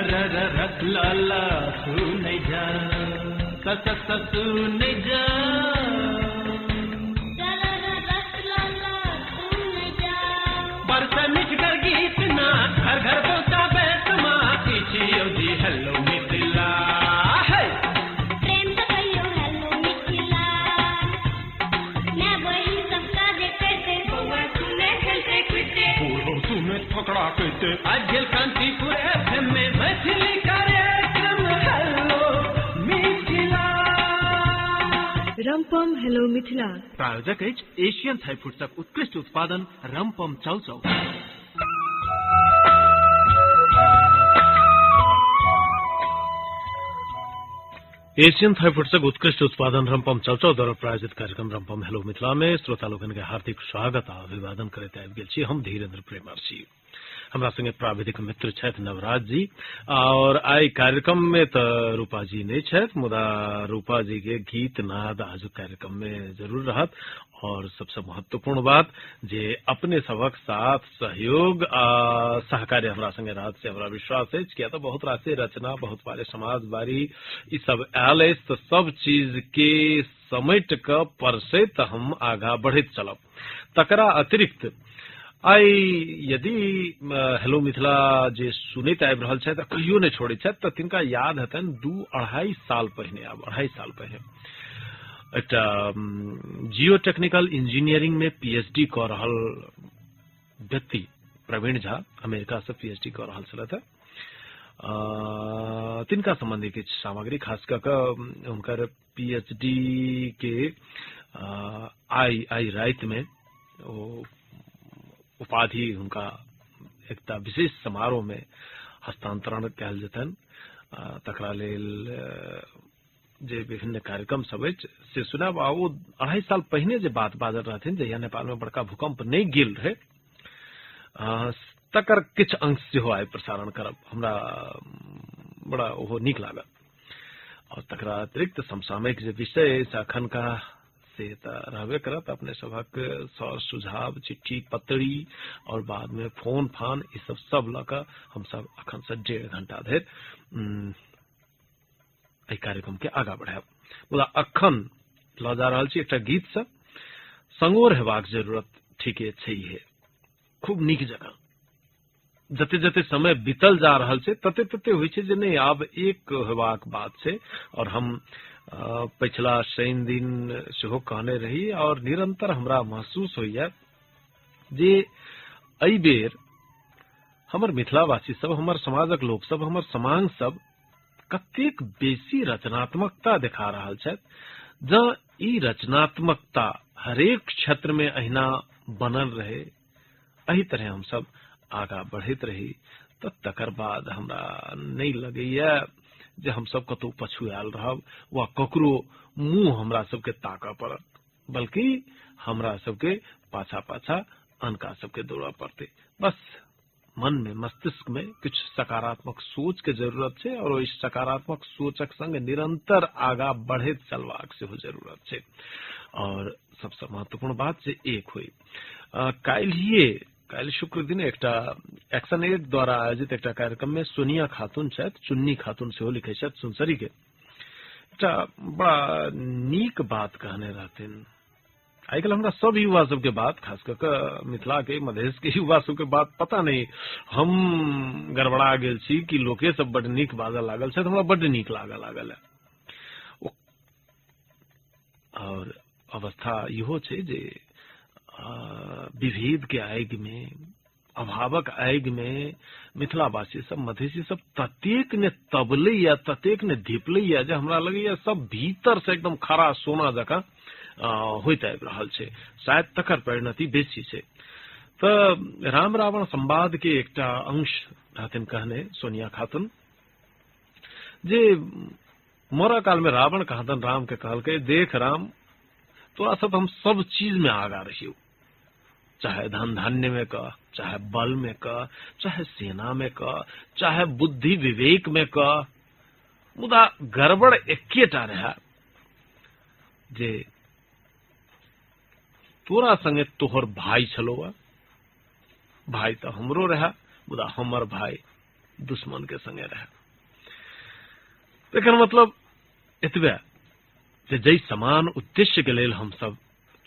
रसलाला सुने जा सुने जा बरसा मिठ कर गीत ना घर घर पहुंचा बैसमा पीछे दी हेलो मिथिला प्रेम तो कहियो हेलो मिथिला मैं वही सबका देखते बउआ सुने खेलते कूदते पूरो सुने फकड़ा कहते अजल कांतिपुर एफएम में मैथिली कार्यक्रम हेलो मिथिला रम्पम हेलो मिथिला प्रायोजक अछि एशियन थाई फूड्सक उत्कृष्ट उत्पादन रम्पम चाउचाउ। एशियन थाई फूड्सक उत्कृष्ट उत्पादन रम्पम चाउचाउ द्वारा प्रायोजित कार्यक्रम रम्पम हेलो मिथिला में श्रोता लोगन के हार्दिक स्वागत आ अभिवादन करते आबि गेल छी हम धीरेन्द्र प्रेमर छी। हमरा संगे प्राविधिक मित्र छथि नवराज जी और आई कार्यक्रम में तो रूपा जी नहीं छथि मुदा रूपा जी के गीत नाद आज कार्यक्रम में जरूर रहत और सबसे महत्वपूर्ण बात जे अपने सबक साथ सहयोग आ सहकार्य हमरा संगे रहत से हमरा विश्वास है किया तो बहुत राशि रचना बहुत बारे समाज बारी ई सब आयल तो सब चीज के समेट क परसे त हम आगा बढ़त चलब। तकरा अतिरिक्त आई यदि हेलो मिथिला जे सुनैत आबि रहल छथि कहियो नहीं छोड़े छथि त तिनका याद हेतन 2-2.5 साल पहिने अब 2.5 साल पहिने एकटा जियो टेक्निकल इंजीनियरिंग में पीएचडी कर रहल व्यक्ति प्रवीण झा अमेरिका से पीएचडी कर रहल छलथि तिनका संबंधी किछ सामग्री खास कऽ उनकर पीएचडी के आई रात में उपाधि उनका एक विशेष समारोह में हस्तांतरण कयल जेतन तकरा लेल जे विभिन्न कार्यक्रम सब से सुनब आ वो 2.5 साल पहिने जे बात बाजल रहथिन जहिया नेपाल में बड़का भूकंप नहीं गेल रहे तकर किछ अंश सेहो आइ प्रसारण करब हमरा बड़ा ओहो नीक लागल और तकरा अतिरिक्त समसामयिक जे विषय अखन का से रहबे करत अपने सबक सुझाव चिट्ठी पत्री और बाद में फोन फान ई सब लऽ हम सब अखन से 1.5 घंटा धरि कार्यक्रम के आगा बढ़ाब मुदा अखन लऽ जा रहल छी एकटा गीत से संगोर हेबाक जरूरत ठीके छैहे खूब नीक जगह जते जते समय बीतल जा रहल छै तते तते होइ छै जे नहीं आब एक हेबाक बात छै और हम पिछला शनि दिन सेहो कहने रही और निरंतर हमरा महसूस होइया जे एहि बेर हमर मिथिलावासी सब हमर समाजक लोक सब हमर समाज सब कतेक बेसी रचनात्मकता देखा रहल छथि जँ ई रचनात्मकता हरेक क्षेत्र में अहिना बनल रहे एही तरह हम सब आगा बढ़ैत रही तो तकर बाद हमरा नहीं लगैया जे हम सब कतौ पछुआल रहब वा ककरो मुंह हमरा सबके ताकऽ पड़त बल्कि हमरा सबके पाछा पाछा अनका सबके दौड़ा पड़ते बस मन में मस्तिष्क में कुछ सकारात्मक सोच के जरूरत है और इस सकारात्मक सोचक संग निरंतर आगा बढ़ैत चलबाक सेहो जरूरत है और सबसे महत्वपूर्ण बात जे एक हुई काल्हि शुक्र दिन एकटा एक्शन एड द्वारा आयोजित एकटा कार्यक्रम में सोनिया खातून छथि चुन्नी खातून सेहो लिखे छथि सुनसरी के एकटा बड़ा नीक बात कहने रहथिन आजकल हमरा सब युवा सबके बात खास करके मिथिला के मधेश के युवा सबके बात पता नहीं हम गड़बड़ा गेल छी कि लोके सब बड नीक बाजल लागल छथि हमरा बड नीक लागल है और अवस्था इहो छै जे विभेद के आग में अभावक आग में मिथिलावासी सब मधेसी सब ततेक ने तबले या ततेक ने धिपले या जे हमरा लगैया सब भीतर से एकदम खरा सोना जकाँ होइत आबि रहल छै शायद तकर परिणति बेसी छै तो राम रावण संवाद के एकटा अंश रहथिन कहने सोनिया खातून जे मोरा काल में रावण कहतन राम के कहलकै देख राम तोरा सब हम सब चीज में आगा रहियो चाहे धन धान्य में कह चाहे बल में कह चाहे सेना में कह चाहे बुद्धि विवेक में कह मुदा गड़बड़ एकेटा रहा जे तोरा संगे तोहर भाई छलो भाई तो हमरो रहा मुदा हमर भाई दुश्मन के संगे रहे। लेकिन मतलब एतबे जै समान उद्देश्य के लेल हम सब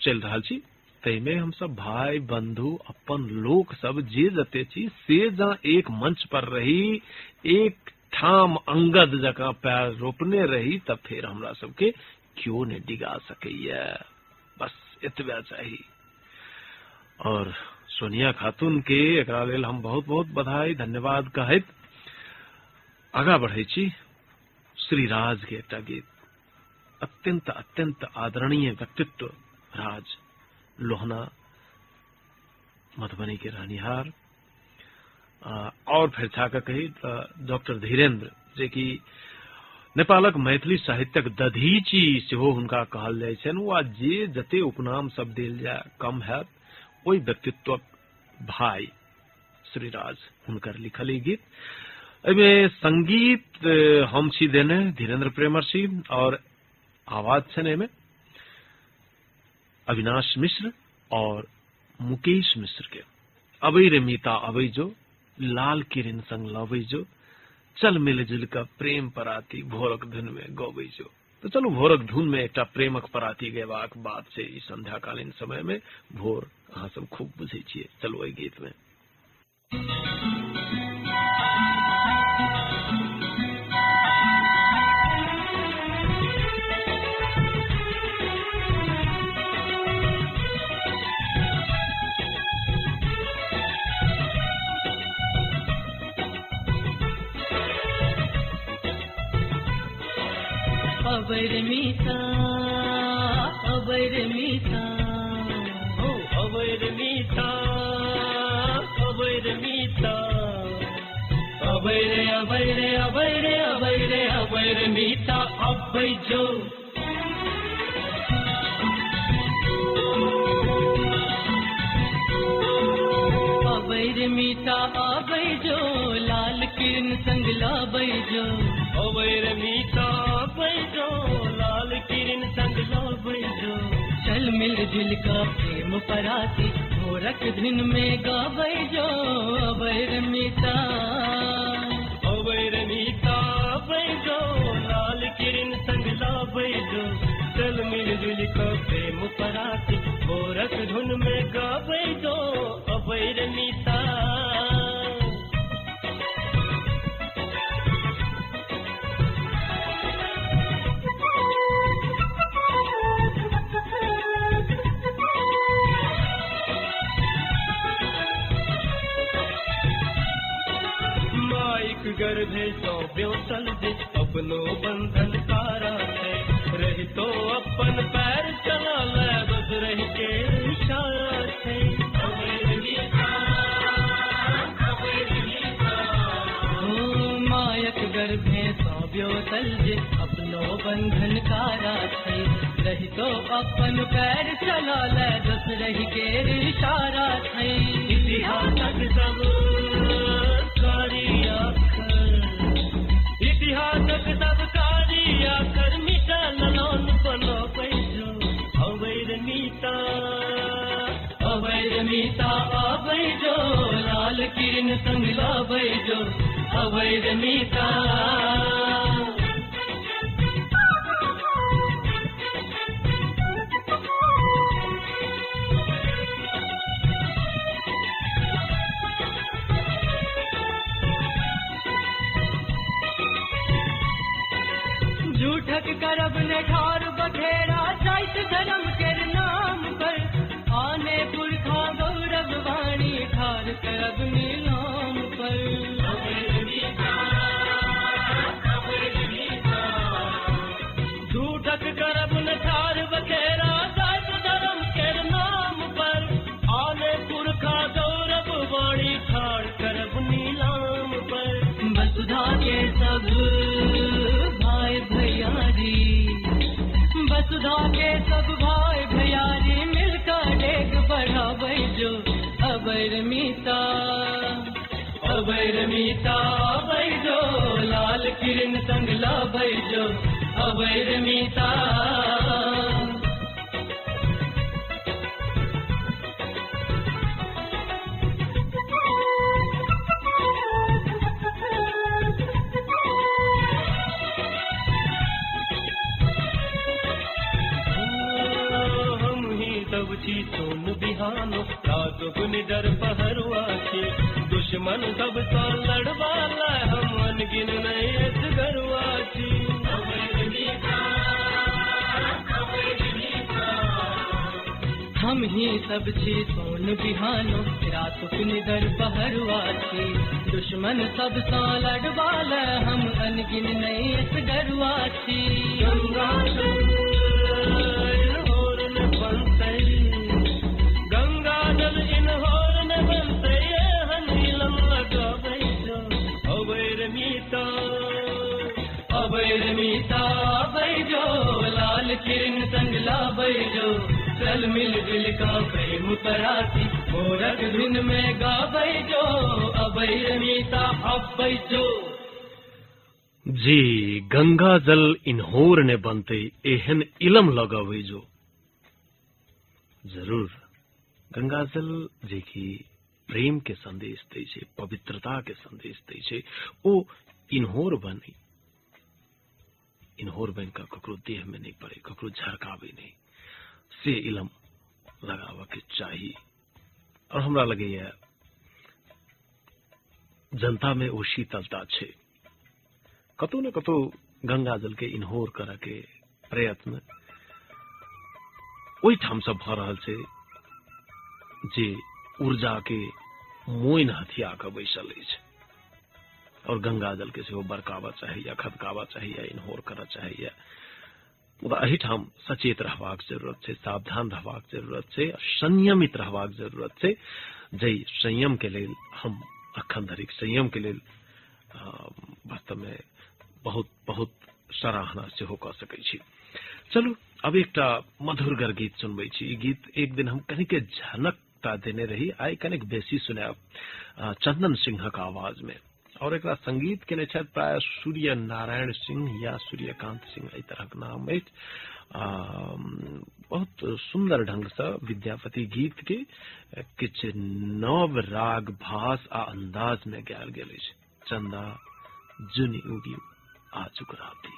चल रहा छी, तैमे हम सब भाई बंधु अपन लोक सब जे जते छी से जहाँ एक मंच पर रही, एक ठाम अंगद जका पैर रोपने रही, तब फिर हमरा सबके क्यों ने डिगा सकैया। बस एतबे चाहिए। और सोनिया खातून के एकरा लेल हम बहुत बहुत बधाई धन्यवाद कहैत आगा बढ़े छी। श्री राज के एकटा गीत, अत्यंत अत्यंत आदरणीय व्यक्तित्व राज लोहना, मधुबनी के रहनिहार, और फिर छाका कही डॉक्टर धीरेन्द्र, जे कि नेपालक मैथिली साहित्यक दधीची सेहो हुनका कहल जाय छनि। वा जे जते उपनाम सब देल जाय कम हैत, ओहि व्यक्तित्वक भाई श्री राज हुनकर लिखल ई गीत। एहिमे संगीत हम छी देने धीरेन्द्र प्रेमर्षि, और आवाज छनि एहिमे अविनाश मिश्र और मुकेश मिश्र के। अबै रे मीता अबै जो, लाल किरण संग लबै जो, चल मिल जुल का प्रेम पराती भोरक धुन में गबै जो। तो चलू भोरक धुन में एकटा प्रेमक पराती गयबाक बात छै। ई संध्याकालीन समय में भोर अहाँ सब खूब बुझै छियै। चलू एहि गीत में अबर मीठा, अबर मीठा, हो अबर मीठा, अबर मीठा, अबर अबर अबर अबर अबर मीठा अबै जो। अबर मीठा अबै जो, लाल किरण संग लाबै जो। अबर मीठा अबै जो, लाल किरण संग लाबै जो। चल मिल जुल का प्रेम पराती भोरक धुन में गाबै जो। अबर मीठा, अबर मीठा अबै जो, लाल किरण संग लाबै जो। चल मिल जुल का प्रेम पराती भोरक धुन में गाबै जो। अबर मीठा। गर्भे सो ब्योतल जे अपनो बंधन कारा है। रही तो अपन पैर चला ले, बस रही के इशारा है। मायक गर्भे सो ब्योतल जे अपनो बंधन कारा है। रही तो अपन पैर चला ले, बस रही के इशारा है। इतिहासक सब कारिया, इतिहासक सब कारिया कर मिटा ललोन बनो पैजो। अबर मीता, अबर मीता अबै जो, लाल किरण संग लाबै जो। अबर मीता। झूठक करब ने ठार बखेरा, जाइत धर्म के नाम पर। आने पुरखा गौरव वाणी ठार करब नीलाम पर। झूठक करब ने ठार बखेरा, जाइत धर्म के नाम पर। आने पुरखा गौरव वाणी ठार करब नीलाम पर। वसुधा के सब भाई भैयारी, वसुधा के सब भाई भैयारी मिलकर डेग बढ़ाबै जो। अबर मीता, अबर मीता अबै जो, लाल किरण संग लाबै जो। अबर मीता। निडर पहरुआ छी दुश्मन सब तो लड़वाला हम अनगिन नहीं एस गरुआ छी हम ही सब छी सोन बिहानो रात निदर पहरुआ छी दुश्मन सब सा लड़वाल हम अनगिन नहीं एस गरुआ छी गंगा जल इन होर न बनते हम इलम लगाबै जो अबैर मीता अबै जो लाल किरण संग लाबै जो चल मिल जुल का प्रेम पराती मोरक धुन में गाबै जो अबै मीता अबै जो जी गंगा जल इन्होर ने बनते एहन इलम लगाबै जो जरूर गंगा जल जे कि प्रेम के संदेश दै छै पवित्रता के संदेश दै छै ओ इन्होर बने इन्होर बन का ककरो देह में नहीं पड़े ककरो झरकावे नहीं से इलम लगावा के चाहिए और हमरा लगे जनता में ओ शीतलता छै कतौ न कतौ गंगा जल के इन्होर करे के प्रयत्न ओहि ठाम से भ रहल छै जे ऊर्जा के मोइन हथिया के बैसल अछि और गंगा जल के सेहो बरकावा चाहिए खदकावा चाहिए इन्होर करऽ चाहिए मुदा एहिठाम सचेत रहबाक जरूरत छै सावधान रहबाक जरूरत छै संयमित रहबाक जरूरत छै जे संयम के लेल हम अखन धरि संयम के लेल वास्तव में बहुत बहुत सराहना सेहो कऽ सकै छी चलू अब एकटा मधुरगर गीत सुनबै छी ई गीत एक दिन हम कनिक झनकता देने रही आइ कनिक बेसी सुनाब चंदन सिंहक आवाज में और एक संगीत केने छथि प्राय सूर्य नारायण सिंह या सूर्यकांत सिंह एहि तरहक नाम अछि बहुत सुंदर ढंग से विद्यापति गीत के किछु नव राग भास आ अंदाज में गायल गेल अछि चंदा जुनी उगी आजुक राति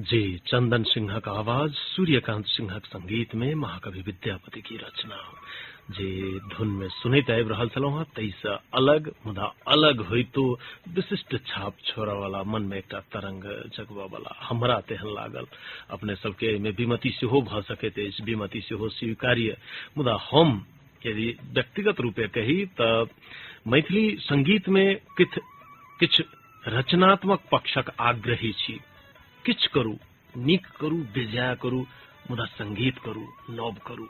जी, चंदन सिन्हा का आवाज, सूर्यकांत सिन्हा के संगीत में महाकवि विद्यापति की रचना जे धुन में सुनैत आबि रहल छलहुँ तैसे अलग मुदा अलग होइ तो विशिष्ट छाप छोड़ा वाला मन में एक तरंग जगवा वाला हमरा तेहन लागल। अपने सबके में विमति सेहो भ सकैत अछि, विमति सेहो स्वीकार्य, मुदा हम यदि व्यक्तिगत रूपे कही त मैथिली संगीत में किछ रचनात्मक पक्षक आग्रही छी। किछ करू, नीक करू, बेजाय करू, मुदा संगीत करू, नव करू,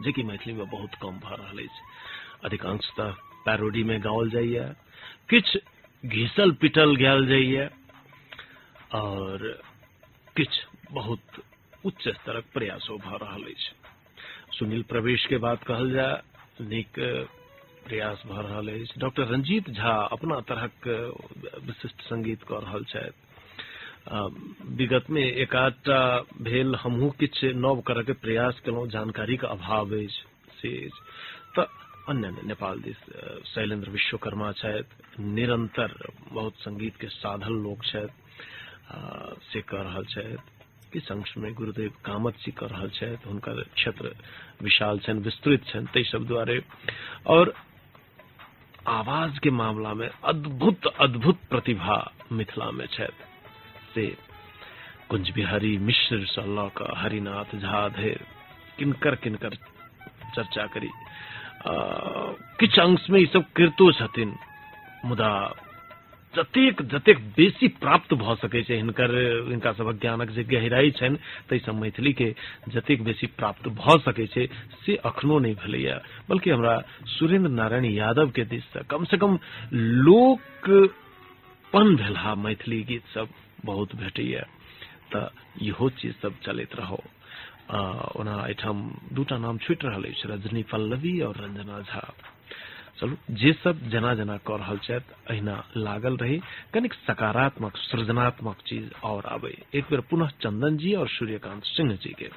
जे कि मैथिली में बहुत कम भ रहल अछि। अधिकांशतः पैरोडी में गाओल जाइए, किछ घिसल पिटल गायल जाइए और किछ बहुत उच्च स्तरक प्रयासो भ रहल अछि। सुनील प्रवेश के बात कहल जाय, नीक प्रयास भ रहल अछि। डॉक्टर रंजीत झा अपना तरहक विशिष्ट संगीत क रहल छथि। विगत में एक आधटा भेल, हमहू किछ नव करऽ के प्रयास केलहुँ, जानकारी के अभाव अछि से त अन्य नेपाल दिस शैलेंद्र विश्वकर्मा छथि, निरंतर बहुत संगीत के साधल लोक छथि से कऽ रहल छथि। किछु अंश में गुरुदेव कामत जी कऽ रहल छथि, हुनकर क्षेत्र विशाल छनि, विस्तृत छनि, ताहि सब दुआरे। और आवाज के मामला में अद्भुत अद्भुत प्रतिभा मिथिला में छथि से कुंज बिहारी मिश्र से लऽ कऽ हरिनाथ झा धरि किनकर किनकर चर्चा करी। किछु अंश में ई सब कृतो छथिन, मुदा जतेक जतेक बेसी प्राप्त भ सकै छै हिनका सबक ज्ञानक जे गहराई छनि ताहिसँ मैथिली के जतेक बेसी प्राप्त भ सकै छै से अखनो नहि भेलैया। बल्कि हमरा सुरेंद्र नारायण यादव के दिस से कम लोकपन भेला मैथिली गीत सब बहुत भेटैया, त इहो चीज सब चलैत रहो। ओना एहिठाम दूटा नाम छुटि रहल अछि, रजनी पल्लवी और रंजना झा। चलू, जे सब जना जना कऽ रहल छथि अहिना लागल रही, कनिक सकारात्मक सृजनात्मक चीज और आवे। एक बेर पुनः चंदन जी और सूर्यकांत सिंह जी के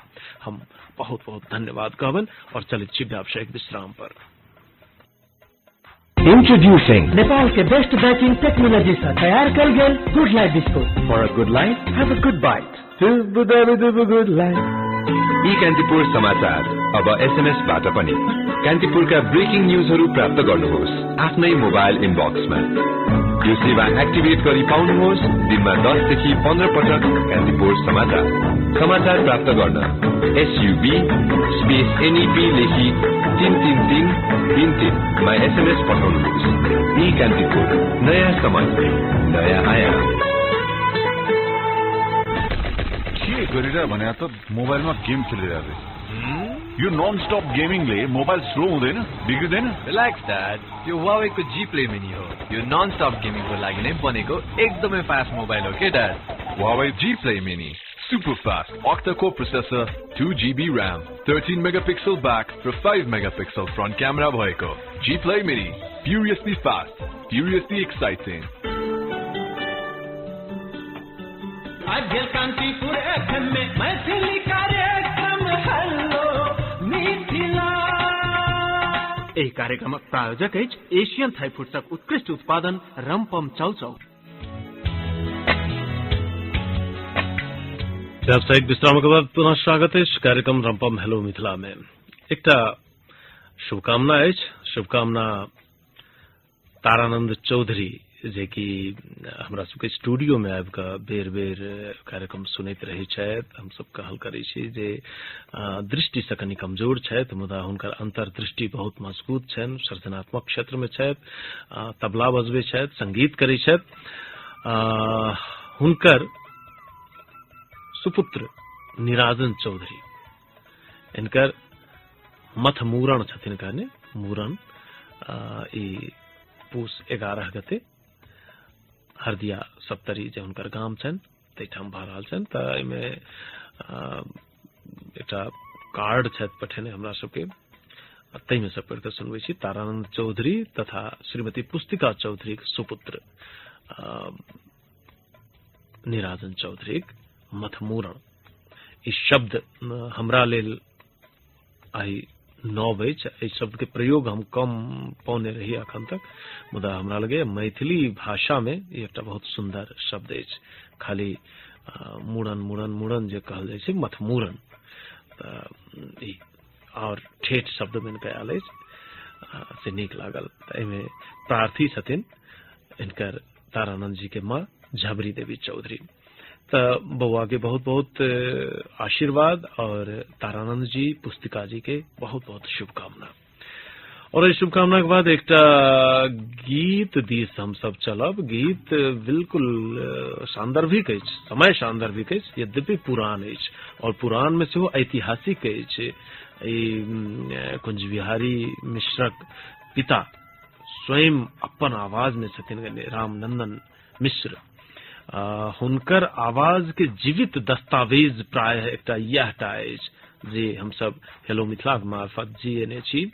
हम बहुत बहुत धन्यवाद कहबन और चलित छी व्यावसायिक विश्राम पर। Introducing Nepal के बेस्ट बेकिंग टेक्नोलॉजी से तैयार कल गेल good life biscuit. For a good life, have a good bite. Good life. ई कान्तिपुर समाचार अब SMS बाट पनि कान्तिपुरका ब्रेकिङ न्यूजहरू प्राप्त गर्नुहोस् आफ्नै मोबाइल इनबक्समा। यो सेवा एक्टिभेट गरी पाउनुहोस् दिनमा 10 देखि 15 पटक कान्तिपुर समाचार। समाचार प्राप्त गर्न SUB स्पेस NEP लेखी 33333 मा SMS पठाउनुहोस्। ई कान्तिपुर, नयाँ समय, नयाँ आयाम। के गरिरह भने त मोबाइलमा गेम खेलिरहेको यो नन स्टप गेमिङले मोबाइल स्लो हुँदैन, बिग्रिदैन? रिल्याक्स ड्याड, यो Huawei को G Play Mini हो। यो नन स्टप गेमिङ को लागि नै बनेको एकदमै फास्ट मोबाइल हो के dad. Huawei G Play Mini, super fast octa-core processor, 2GB RAM, 13 megapixel back र 5 megapixel front camera भएको G Play Mini, furiously fast, furiously exciting. अघिल कान्तिपुर FM में मैथिली कार्यक्रम हेलो मिथिला। एहि कार्यक्रमक प्रायोजक अछि एशियन थाई फूड्सक उत्कृष्ट उत्पादन रम्पम चाउचाउ। व्यावसायिक विश्राम के बाद पुनः स्वागत है कार्यक्रम रम्पम हेलो मिथिला में। एक शुभकामना अछि, शुभकामना तारानंद चौधरी जे कि हमरा सबके स्टूडियो में आबि कऽ बेर बेर कार्यक्रम सुनैत रहै छथि। हम सब कहल करै छी जे दृष्टि से कनि कमजोर छथि, मुदा हुनकर अंतर्दृष्टि बहुत मजबूत छनि, सृजनात्मक क्षेत्र में छथि, तबला बजबै छथि, संगीत करै छथि। हुनकर सुपुत्र निराजन चौधरी, इनकर मथ मूरण छथिन, कहने मूरण ई पूस 11 गते हरदिया सप्तरी जे हुनकर गाम छनि तैठाम भऽ रहल छनि। तऽ एहिमे एकटा कार्ड छथि पठेने हमरा सबके, ताहिमे से पढ़ि कऽ सुनबै छी। तारानंद चौधरी तथा श्रीमती पुस्तिका चौधरी सुपुत्र निराजन चौधरी मथमूरण। ई शब्द हमरा लेल आइ नव अछि। एहि शब्द के प्रयोग हम कम पौने रही अखन तक, मुदा हमरा लगे मैथिली भाषा में एकटा बहुत सुंदर शब्द अछि। खाली मुड़न मुड़न मुड़न जे कहल जाइ छै, मथमुड़न, और ठेठ शब्द में आयल अछि से नीक लागल। एहिमे प्रार्थी छथिन इनकर तारानंद जी के माँ झबरी देवी चौधरी। तो बउआ के बहुत बहुत आशीर्वाद और तारानंद जी पुस्तिका जी के बहुत बहुत शुभकामना। और इस शुभकामना के बाद एक गीत दिस हम सब चलब। गीत बिल्कुल सांदर्भिक अछि, समय सांदर्भिक अछि, यद्यपि पुरान अछि और पुरान में से ऐतिहासिक अछि। कुंज बिहारी मिश्रक पिता स्वयं अपन आवाज में छथिन रामनंदन मिश्र। हुनकर आवाज के जीवित दस्तावेज प्राय एकटा यहटा अछि जे हम सब हेलो मिथिला के मार्फत जीने छी।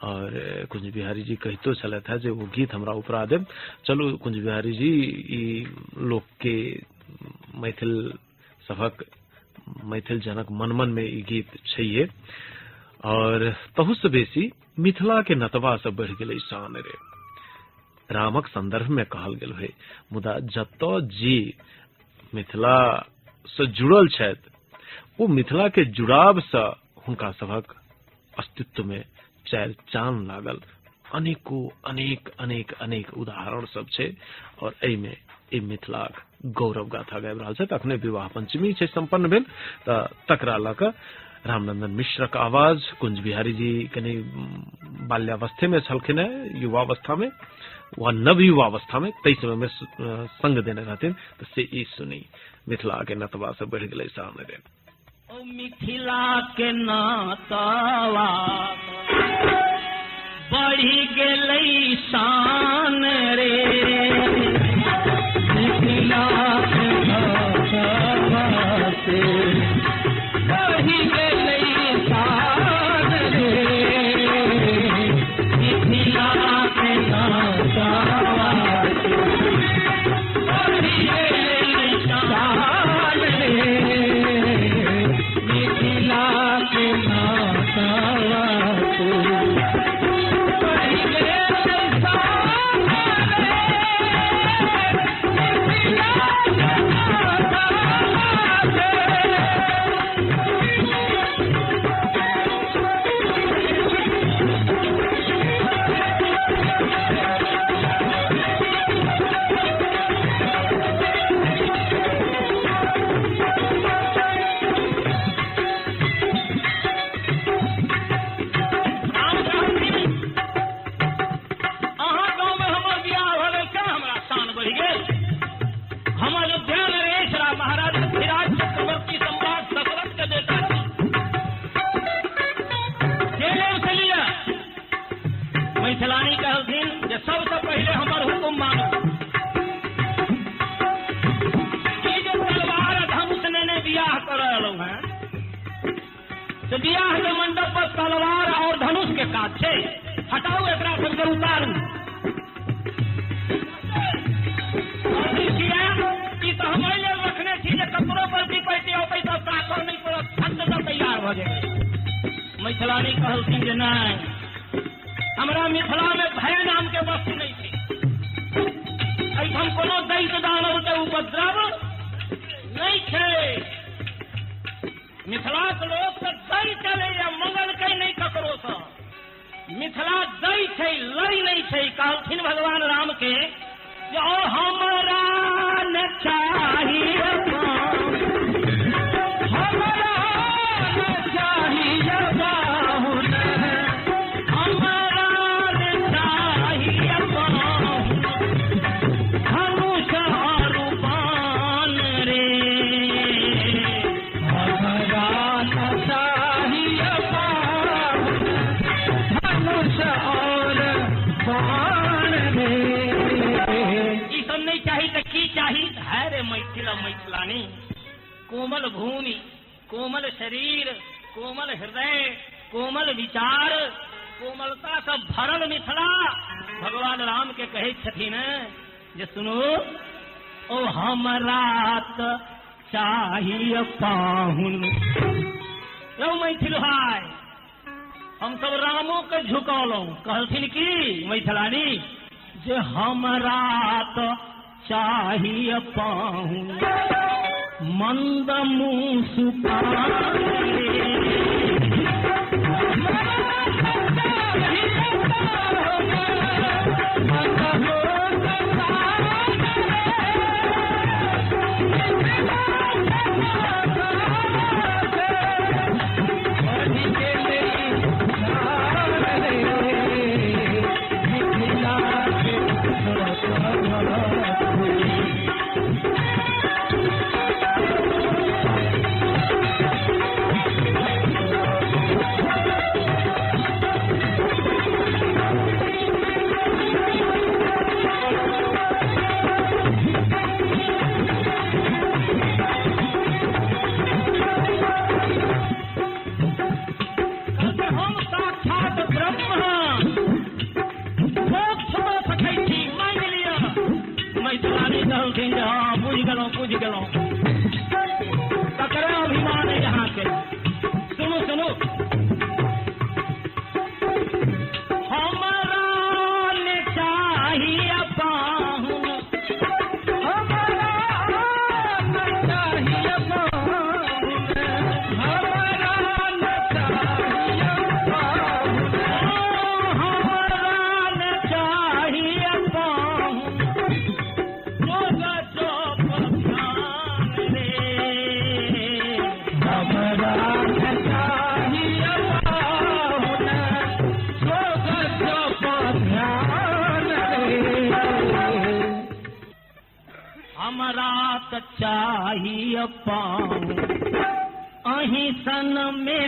और कुंज बिहारी जी कहितो छलथि जे वो गीत हमरा उपरा देब। चलू कुंज बिहारी जी ई लोक के मैथिल सभक मैथिल जनक मनमन में ई गीत छैहे और तहु से बेसी मिथिला के नतवा से बढ़ गेलै शान रे। रामक संदर्भ में कहल गेल है, मुदा जतऽ जी मिथिला से जुड़ल छथि ओ मिथिला के जुड़ाव से हुनका सभक अस्तित्व में चारि चान लागल। अनेको अनेक अनेक अनेक उदाहरण सब छै और एहिमे ई मिथिलाक गौरव गाथा गाबि रहल छथि। अखने विवाह पंचमी छै संपन्न भेल, तकरा लऽ कऽ रामनंदन मिश्रक आवाज कुंज बिहारी जी कनी बाल्यावस्थे में छलखिन है, युवावस्था में व नव युवावस्था में, तई समय में संग देने रहथिन। तो से ई सुनी मिथिला के नतवा से बढ़ गेलै शान रे। ओ मिथिला के नतवा बढ़ी गेलै शान रे। मिथिला के नतवा से बढ़ी गेलै शान रे। मिथिला के नतवा से बढ़ी गेलै शान रे। मिथिला के नतवा से मैथिलानी कहलथिन जे सबसे पहले हमर हुकुम मानो। ई जो तलवार धनुष ने बियाह कर रहलौ हैं, तो बियाह के मंडप पर तलवार और धनुष के काज छै। हटाओ एकरा सबके उतारू। ई तो हम लेल रखने छी जे ककरो पर विपत्ति अबै तऽ ताकऽ नहि पड़त, छत से तैयार भऽ जाए। मैथिलानी कहलथिन जे नहीं, हमरा मिथिला में भय नाम के वस्तु नहीं थी। एहिठाम कोनो दैत्य दानव के उपद्रव नहीं छै। मिथिला के लोक से दै चलैया, मंगल के नहीं ककरो से। मिथिला दै छै, लड़ै नहीं छै। कहलखिन भगवान राम के जे ओ हमरा न चाहिए, हमरा न चाहिए बाहुन, मैथिलानी कोमल भूमि, कोमल शरीर, कोमल हृदय, कोमल विचार, कोमलता से भरल मिथिला भगवान राम के कहे छथिन जे सुनो ओ हमरा त चाहिए पाहुन। यौ मैथिल भाई, हम सब रामो के झुकौलौं कहलथिन की मैथिलानी जे हमरा तो चाहिए पाहुन मंद मुँह सुपारी बुझ गलो तकरा अभिमान है यहाँ के। सुनो सुनो हमारा ने चाहिए पाहुन हमारा ने चाहिए पाहुन हमारा ने चाहिए पाहुन हमारा ने चाहिए पाहुन हमरा त चाहिए पाऊं अहीं सन में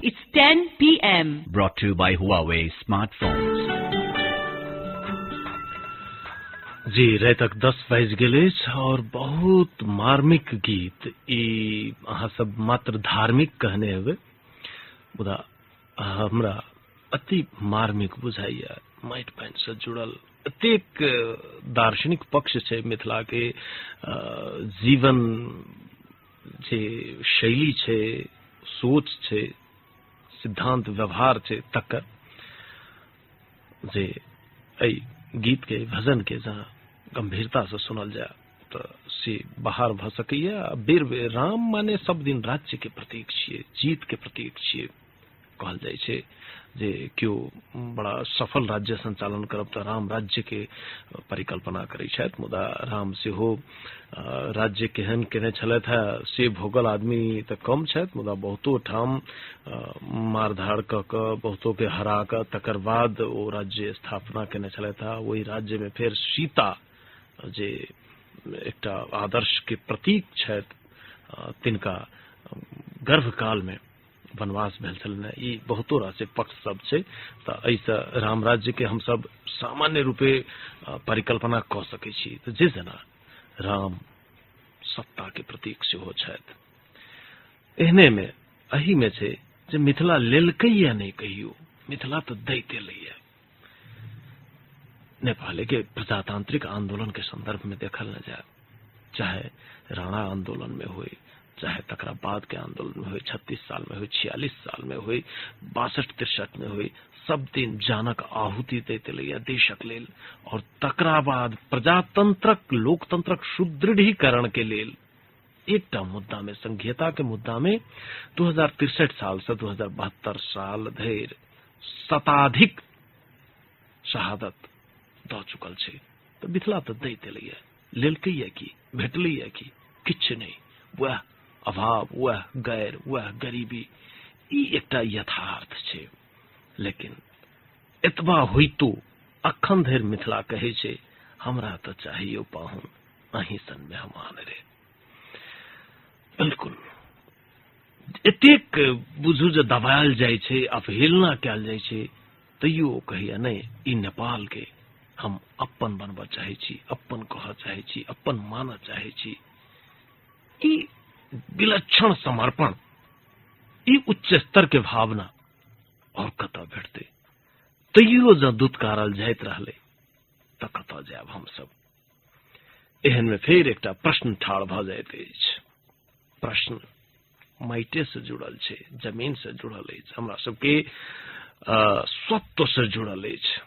It's 10 p.m. Brought to you by Huawei smartphones. जी रात तक 10 बज गेले और बहुत मार्मिक गीत ई अहाँ सब मात्र धार्मिक कहने हुए बुधा हमरा अति मार्मिक बुझाइया माइट पाइन से जुड़ल अतेक दार्शनिक पक्ष छे मिथिला के जीवन जे शैली छे सोच छे सिद्धांत व्यवहार छे तकर जे ऐ गीत के भजन के जहाँ गंभीरता से सुनल जाए तो से बाहर भ सकैया। बेर बेर राम माने सब दिन राज्य के प्रतीक छिए जीत के प्रतीक छिए कहल जाय छे जे क्यों बड़ा सफल राज्य संचालन करब तो राम राज्य के परिकल्पना करै छथि मुदा राम से हो राज्य केहन केने छलैथ से भोगल आदमी तो कम छथि मुदा बहुतो ठाम मारधाड़ क बहुतो के हरा क तकर बाद ओ राज्य स्थापना केने छलैथ। वही राज्य में फिर सीता जे एकटा आदर्श के प्रतीक छथि तिनका गर्भकाल में वनवास भेल छलनि। ई बहुतो रास पक्ष सब छै त ऐसा राम राज्य के हम सब सामान्य रूपे परिकल्पना क सकै छी। त जे जना राम सत्ता के प्रतीक सेहो छथि एहने में अही में छै जे मिथिला लेलकै या नहीं कहियो मिथिला तो दैते लैया। नेपाल के प्रजातांत्रिक आंदोलन के संदर्भ में देखल न जाए चाहे राणा आंदोलन में हुए चाहे तकरा बाद के आंदोलन में हुई, 36 साल में हुई, 46 साल में हुई, 62-63 में हुई, सब दिन जानक आहुति देते लिया देशक लेल और तकरा बाद प्रजातंत्रक लोकतंत्रक सुदृढ़ीकरण के लेल एकटा मुद्दा में, संघीयता के मुद्दा में 2063 साल से 2072 साल धरि शताधिक शहादत द चुकल छे। तो मिथिला तो दैते लिया लेलकैया की भेटलैया की किछ नहीं, वह अभाव, वह गैर, वह गरीबी, ई एकटा यथार्थ छे। लेकिन एतबा होइतो अखन धरि मिथिला कहै छे हमरा तो चाहिए पाहुन अहीं सन मेहमान रे। बिल्कुल एतेक बुझू जे दबायल जाइ छै, अवहेलना कयल जाइ छै, तैयो कहैया नहीं ई नेपाल के हम अपन बनबा चाहे छी, अपन कह चाहे छी, अपन मान चाहे छी। ई विलक्षण समर्पण, ई उच्च स्तर के भावना और कतऽ भेटते? तैयो जँ दुत्कारल जाइत रहले तऽ कतऽ जायब हम सब? एहन में फेर एकटा प्रश्न ठाढ़ भऽ जाइत अछि। प्रश्न माइटे से जुड़ल छै, जमीन से जुड़ल अछि, हमरा सबके स्वत्व से जुड़ल अछि।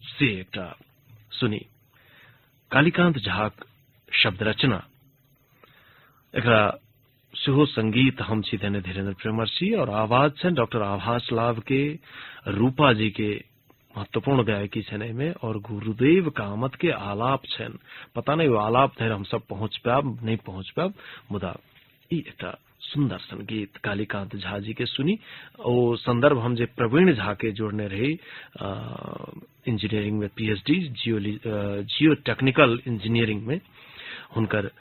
से एकटा सुनी कालीकांत झाक शब्द रचना, एकरा सेहो संगीत हम छी देने धीरेन्द्र प्रेमर्षि और आवाज छनि डॉक्टर आभास लाभ के, रूपा जी के महत्वपूर्ण गायकी छनि एहिमे, और गुरुदेव कामत के आलाप छनि। पता नहीं वो आलाप धरि हम सब पहुंच पायब नहीं पहुंच पायब, मुदा ई एकटा सुंदर संगीत कालीकांत झा जी के सुनी। ओ संदर्भ हम जे प्रवीण झा के जोड़ने रही, इंजीनियरिंग में पीएचडी, जियो टेक्निकल इंजीनियरिंग में, हुनकर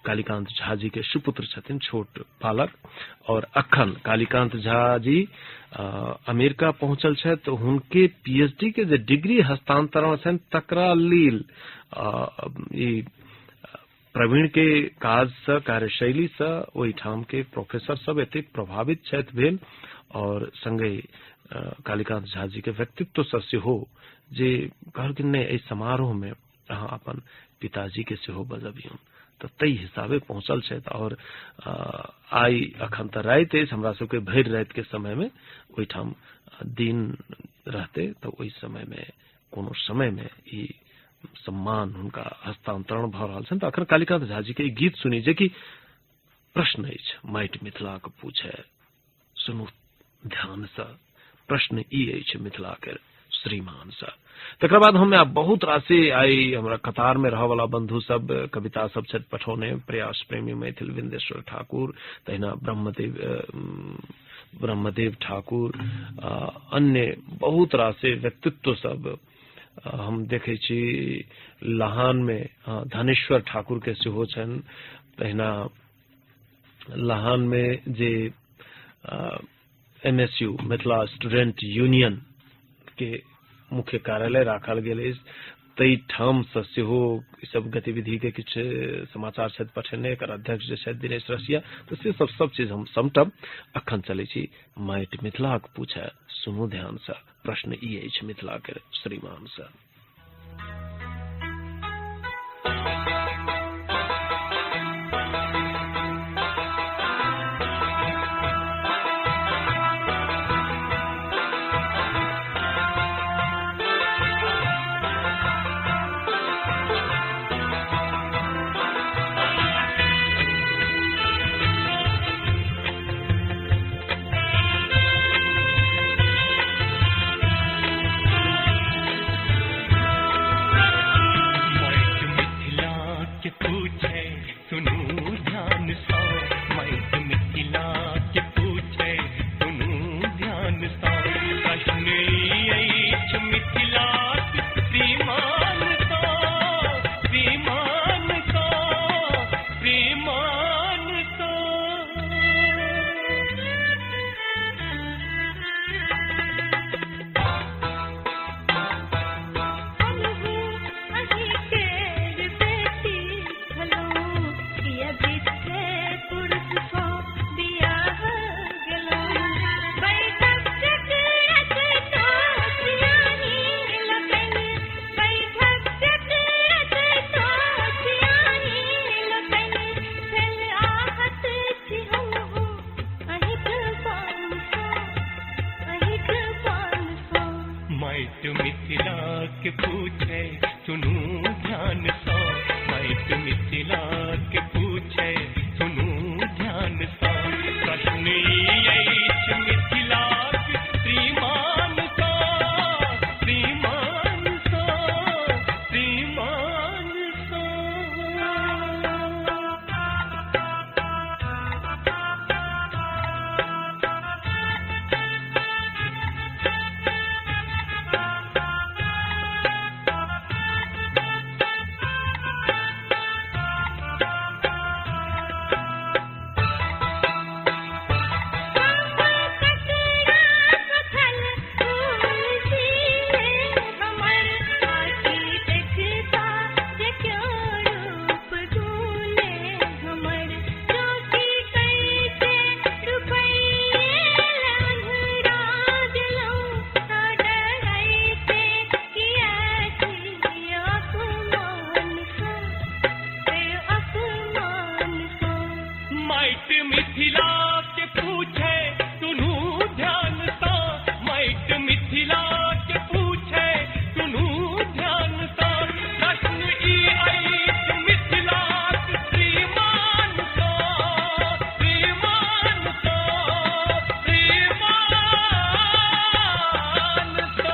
कालीकांत झा जी के सुपुत्र छथिन, छोट बालक। और अखन कालीकांत झा जी अमेरिका पहुंचल छथि, तो हुनके पीएचडी के जे डिग्री हस्तांतरण छनि तकरा लेल ई प्रवीण के काज से, कार्यशैली से ओहिठाम के प्रोफेसर सब एतेक प्रभावित छथि भेल, और संगे कालीकांत झा जी के व्यक्तित्व से सेहो जे कहलखिन नहीं एहि समारोह में अहाँ अपन पिताजी के सेहो बजबियौन, तो तई हिसाबे पहुंचल छथि। और आई अखन तऽ राति अछि, हमरा सबके भरि राति के समय में ओहिठाम दिन रहते, तो ओहि समय में कोनो समय में ई सम्मान हुनका हस्तांतरण भऽ रहल छनि। तऽ अखन कालीकांत झा जी के गीत सुनी जे कि प्रश्न अछि माटि मिथिला के पूछे, सुनू ध्यान से, प्रश्न ई अछि मिथिला के श्रीमान से। तकर बाद हम बहुत राशि आई हमरा कतार में रह वाला बंधु सब कविता सब छथि पठौने, प्रयास प्रेमी मैथिल विन्देश्वर ठाकुर, तहिना ब्रह्मदेव ठाकुर, अन्य बहुत राशि व्यक्तित्व सब हम देखे छी। लहान में धनेश्वर ठाकुर के सेहो छनि, तहिना लहान में जे एमएसयू मिथिला स्टूडेंट यूनियन के मुख्य कार्यालय राखल गेल अछि, तई ठाम से सेहो ई सब गतिविधि के किछु समाचार छथि पठेने। एकर अध्यक्ष जे छथि दिनेश रसिया। तो से सब चीज हम समटब। अखन चलै छी माटि मिथिला के पूछे, सुनू ध्यान से, प्रश्न ई अछि मिथिला के श्रीमान से। माइट मिथिला के पूछे सुनू ध्यान सा, माइट मिथिला के पूछे सुनू ध्यान सा, प्रश्न यही मिथिला के श्रीमान सा, श्रीमान सा, श्रीमान सा।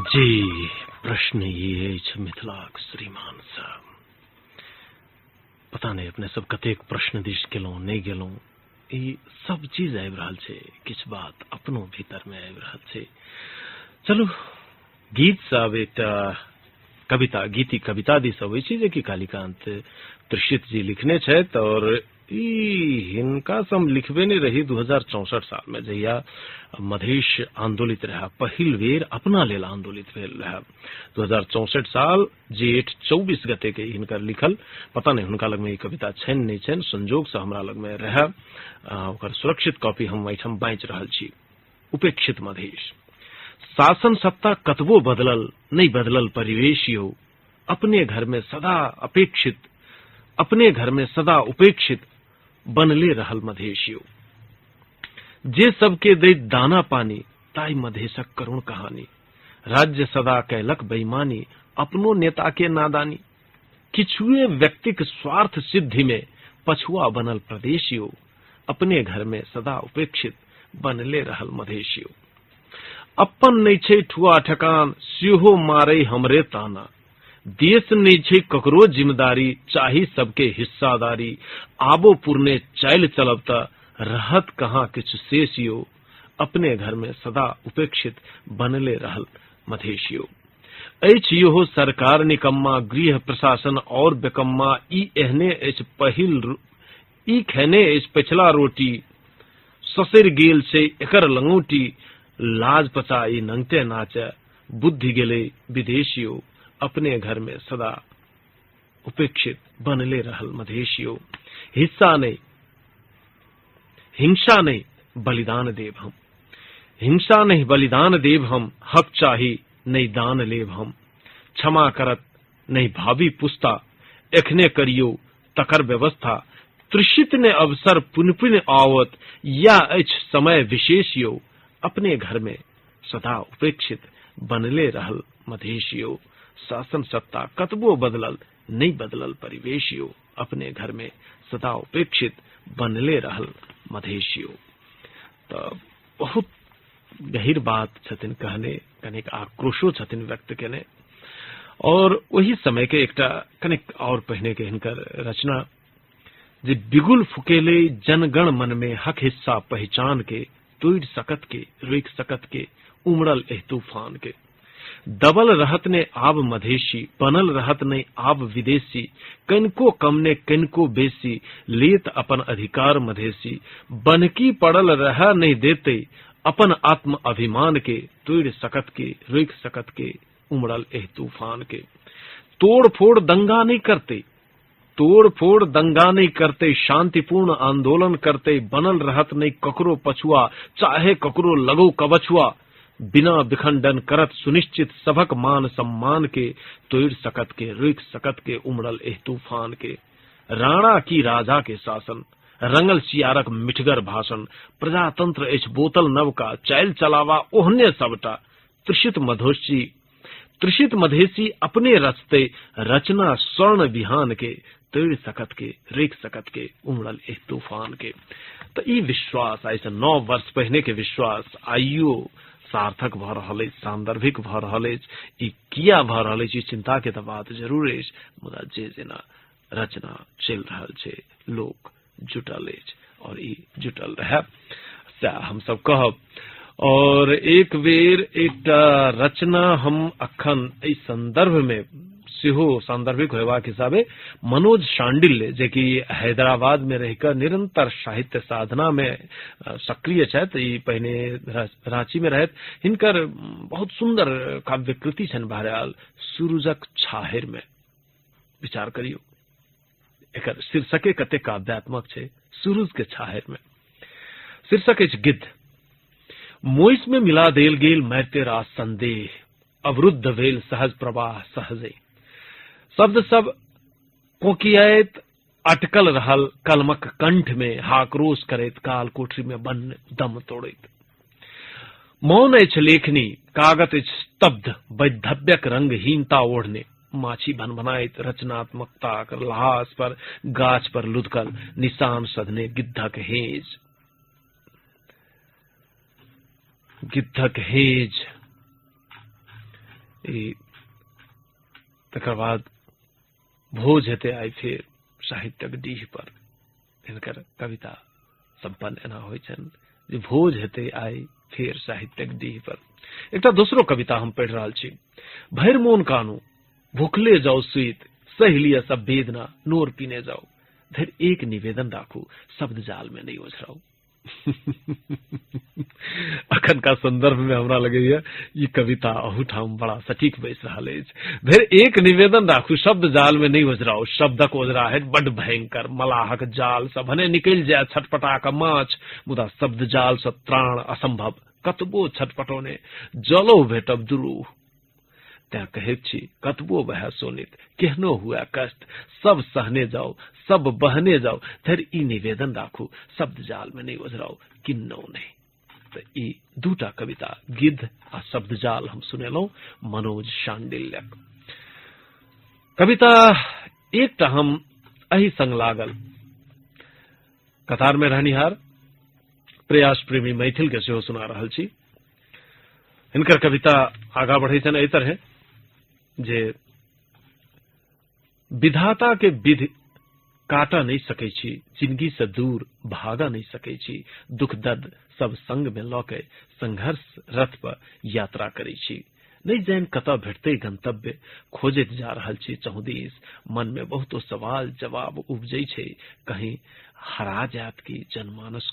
जी प्रश्न ये अछि मिथिलाक श्रीमान साहब, पता नहीं अपने सब कतेक प्रश्न दिश गेलहुं नहीं गेलहुं, ई सब चीज आबि रहल छै, किछ बात अपनो भीतर में आबि रहल छै। चलू गीत सब एकटा कविता गीति कविता दिस अबै छै जे कि कालीकांत त्रिषित जी लिखने छथि, और ई हिनका से हम लिखबे नहीं रही 2064 साल में जहिया मधेश आंदोलित रहा, पहिल बेर अपना लेल आंदोलित भेल रहा। 2064 साल जेठ 24 गते के हिनकर लिखल, पता नहीं हुनका लग में ई कविता छनि नहीं छनि, संजोग से हमरा लग में रहा, ओकर सुरक्षित कॉपी हम एहिठाम बाँचि रहल छी। उपेक्षित मधेश। शासन सत्ता कतबो बदलल नहीं बदलल परिवेश यो, अपने घर में सदा अपेक्षित, अपने घर में सदा उपेक्षित बनले रहल मधेशियो। जे सबके दैत दाना पानी, ताई मधेशक करुण कहानी। राज्य सदा कैलक बेईमानी, अपनो नेता के नादानी। किछुए व्यक्तिक स्वार्थ सिद्धि में पछुआ बनल प्रदेशियो, अपने घर में सदा उपेक्षित बनले रहल मधेशियो। अपन नहीं छै ठुआ ठकान, सेहो मारे हमरे ताना। देश नहीं छै ककरो जिम्मेदारी, चाही सबके हिस्सादारी। आबो पुरने चाल चलब त रहत कहाँ किछु शेष यो, अपने घर में सदा उपेक्षित बनले रहल मधेशियो। एच यो सरकार निकम्मा, गृह प्रशासन और बेकम्मा, ई एहने एच पहिल ई खेने एच पिछला रोटी, ससुर गेल से एकर लंगोटी, लाज पचाई नंगटे नाचे, बुद्धि गेले विदेशियो, अपने घर में सदा उपेक्षित बनले रहल मधेशियो। हिस्सा नहीं, हिंसा नहीं, बलिदान देव हम, हिंसा नहीं बलिदान देव हम, हक चाही नहीं दान लेव हम, क्षमा करत नहीं भावी पुस्ता, एखने करियो तकर व्यवस्था, त्रिषित ने अवसर पुन पुन आवत, या एछ समय विशेषियो, अपने घर में सदा उपेक्षित बनले रहल मधेशियो। शासन सत्ता कतबो बदलल नहीं बदलल परिवेशियो, अपने घर में सदा उपेक्षित बनले रहल मधेशियो। तो बहुत गहीर बात छथिन कहने, कनिक आक्रोशो छथिन व्यक्त केने। और वही समय के एकटा कनिक और पहिने के हिनकर रचना जे बिगुल फुकेले जनगण मन में हक हिस्सा पहचान के, तोड़ सकत के रोक सकत के उमड़ल एह तूफान के, दबल रहत ने आब मधेशी, बनल रहत ने आब विदेशी, कनको कम ने कनको बेसी, लेत अपन अधिकार मधेसी, बनकी पड़ल रह नहीं देते अपन आत्म अभिमान के, तोड़ सकत के रोक सकत के उमड़ल एह तूफान के। तोड़ फोड़ दंगा नहीं करते, तोड़ फोड़ दंगा नहीं करते, शांतिपूर्ण आंदोलन करते, बनल रहत नहीं ककरो पछुआ, चाहे ककरो लगो कबछुआ, बिना विखंडन करत सुनिश्चित सबक मान सम्मान के, तोड़ सकत के रोक सकत के उमड़ल एह तूफान के। राणा की राजा के शासन, रंगल सियारक मिठगर भाषण, प्रजातंत्र एच बोतल नव का, चैल चलावा ओहने सबटा, त्रिषित मधेसी अपने रचते, रचना स्वर्ण विहान के, तोड़ सकत के रोक सकत के उमड़ल एह तूफान के। तो ई विश्वास ऐसे 9 वर्ष पहले के विश्वास आइयो सार्थक भ रहल अछि, सांदर्भिक भ रहल अछि, ई किया भ रहल अछि, चिंता के तो बात जरूर अछि, मुदा जे जेना रचना चल रहल छै, लोक जुटल अछि और ई जुटल रहे सएह हम सब कहब। और एक बेर एकटा रचना हम अखन एहि संदर्भ में सेहो सांदर्भिक होयबाक हिसाबे मनोज शांडिल्य, जे कि हैदराबाद में रहकर निरंतर साहित्य साधना में सक्रिय छथि, ई पहिने रांची में रहत, हिनकर बहुत सुंदर काव्य कृति छनि बहरहाल सूरजक छाहरि में। विचार करियो, एकर शीर्षके कते काव्यात्मक छै, सूरज के छाहरि में। शीर्षक अछि गिद्ध। मोइस में मिला देल गेल मैतेरा संदेह, अवरुद्ध भेल सहज प्रवाह सहजे, शब्द सब कोकियात अटकल रहल कलमक कंठ में, हाक्रोश करैत काल कोठरी में बन दम तोड़ैत। मौन अछि लेखनी, कागत अछि स्तब्ध, वैधव्यक रंगहीनता ओढ़ने, माछी भनभनाइत रचनात्मकता लहास पर, गाछ पर लुधकल निशान सधने गिद्धक हेज, गिद्धक हेज। तकर बाद भोज हेते आई फिर साहित्यक डीह पर, हिनकर कविता संपन्न एना होइ छनि जे भोज हेते आई फिर साहित्यक डीह पर। एकटा दोसरो कविता हम पढ़ि रहल छी। भरि मोन कानू, भूखले जाओ सुइत, सह लिया सब वेदना, नोर पीने जाओ, धर एक निवेदन राखू, शब्द जाल में नहीं उझराओ। अखन का संदर्भ में हमरा लगैया ये कविता अहूठाम बड़ा सटीक बैस रहल अछि। धर एक निवेदन राखू, शब्द जाल में नहीं उझराओ, शब्दक ओझराहट बड्ड भयंकर, मलाहक जाल सँ भने निकलि जाय छटपटा क माछ, मुदा शब्द जाल सँ त्राण असंभव, कतबो छटपटौने जलो भेटब दुरूह। तैं कहैत छी कतबो बहे सोनित, केहनो हुए कष्ट, सब सहने जाओ, सब बहने जाओ, धर ई निवेदन राखू, शब्द जाल में नहीं उझराओ, किन्नो नहीं। तो ई दूटा कविता गिद्ध आ शब्द जाल हम सुनेलौं मनोज शांडिल्यक। कविता एकटा हम एहि संग लागल कतार में रहनिहार प्रयास प्रेमी मैथिल के सेहो सुना रहल छी। हिनकर कविता आगा बढ़ै छनि एहि तरहे जे विधाता के विधि काटा नहीं सकै छी, जिंदगी से दूर भागा नहीं सकै छी, दुख दर्द सब संग में लके संघर्ष रथ पर यात्रा करै छी। नहीं जान कत भेटते गंतव्य खोजत जा रहल छी चौदिस, मन में बहुतो सवाल जवाब उपजै छै, कहीं हरा जायब की जनमानस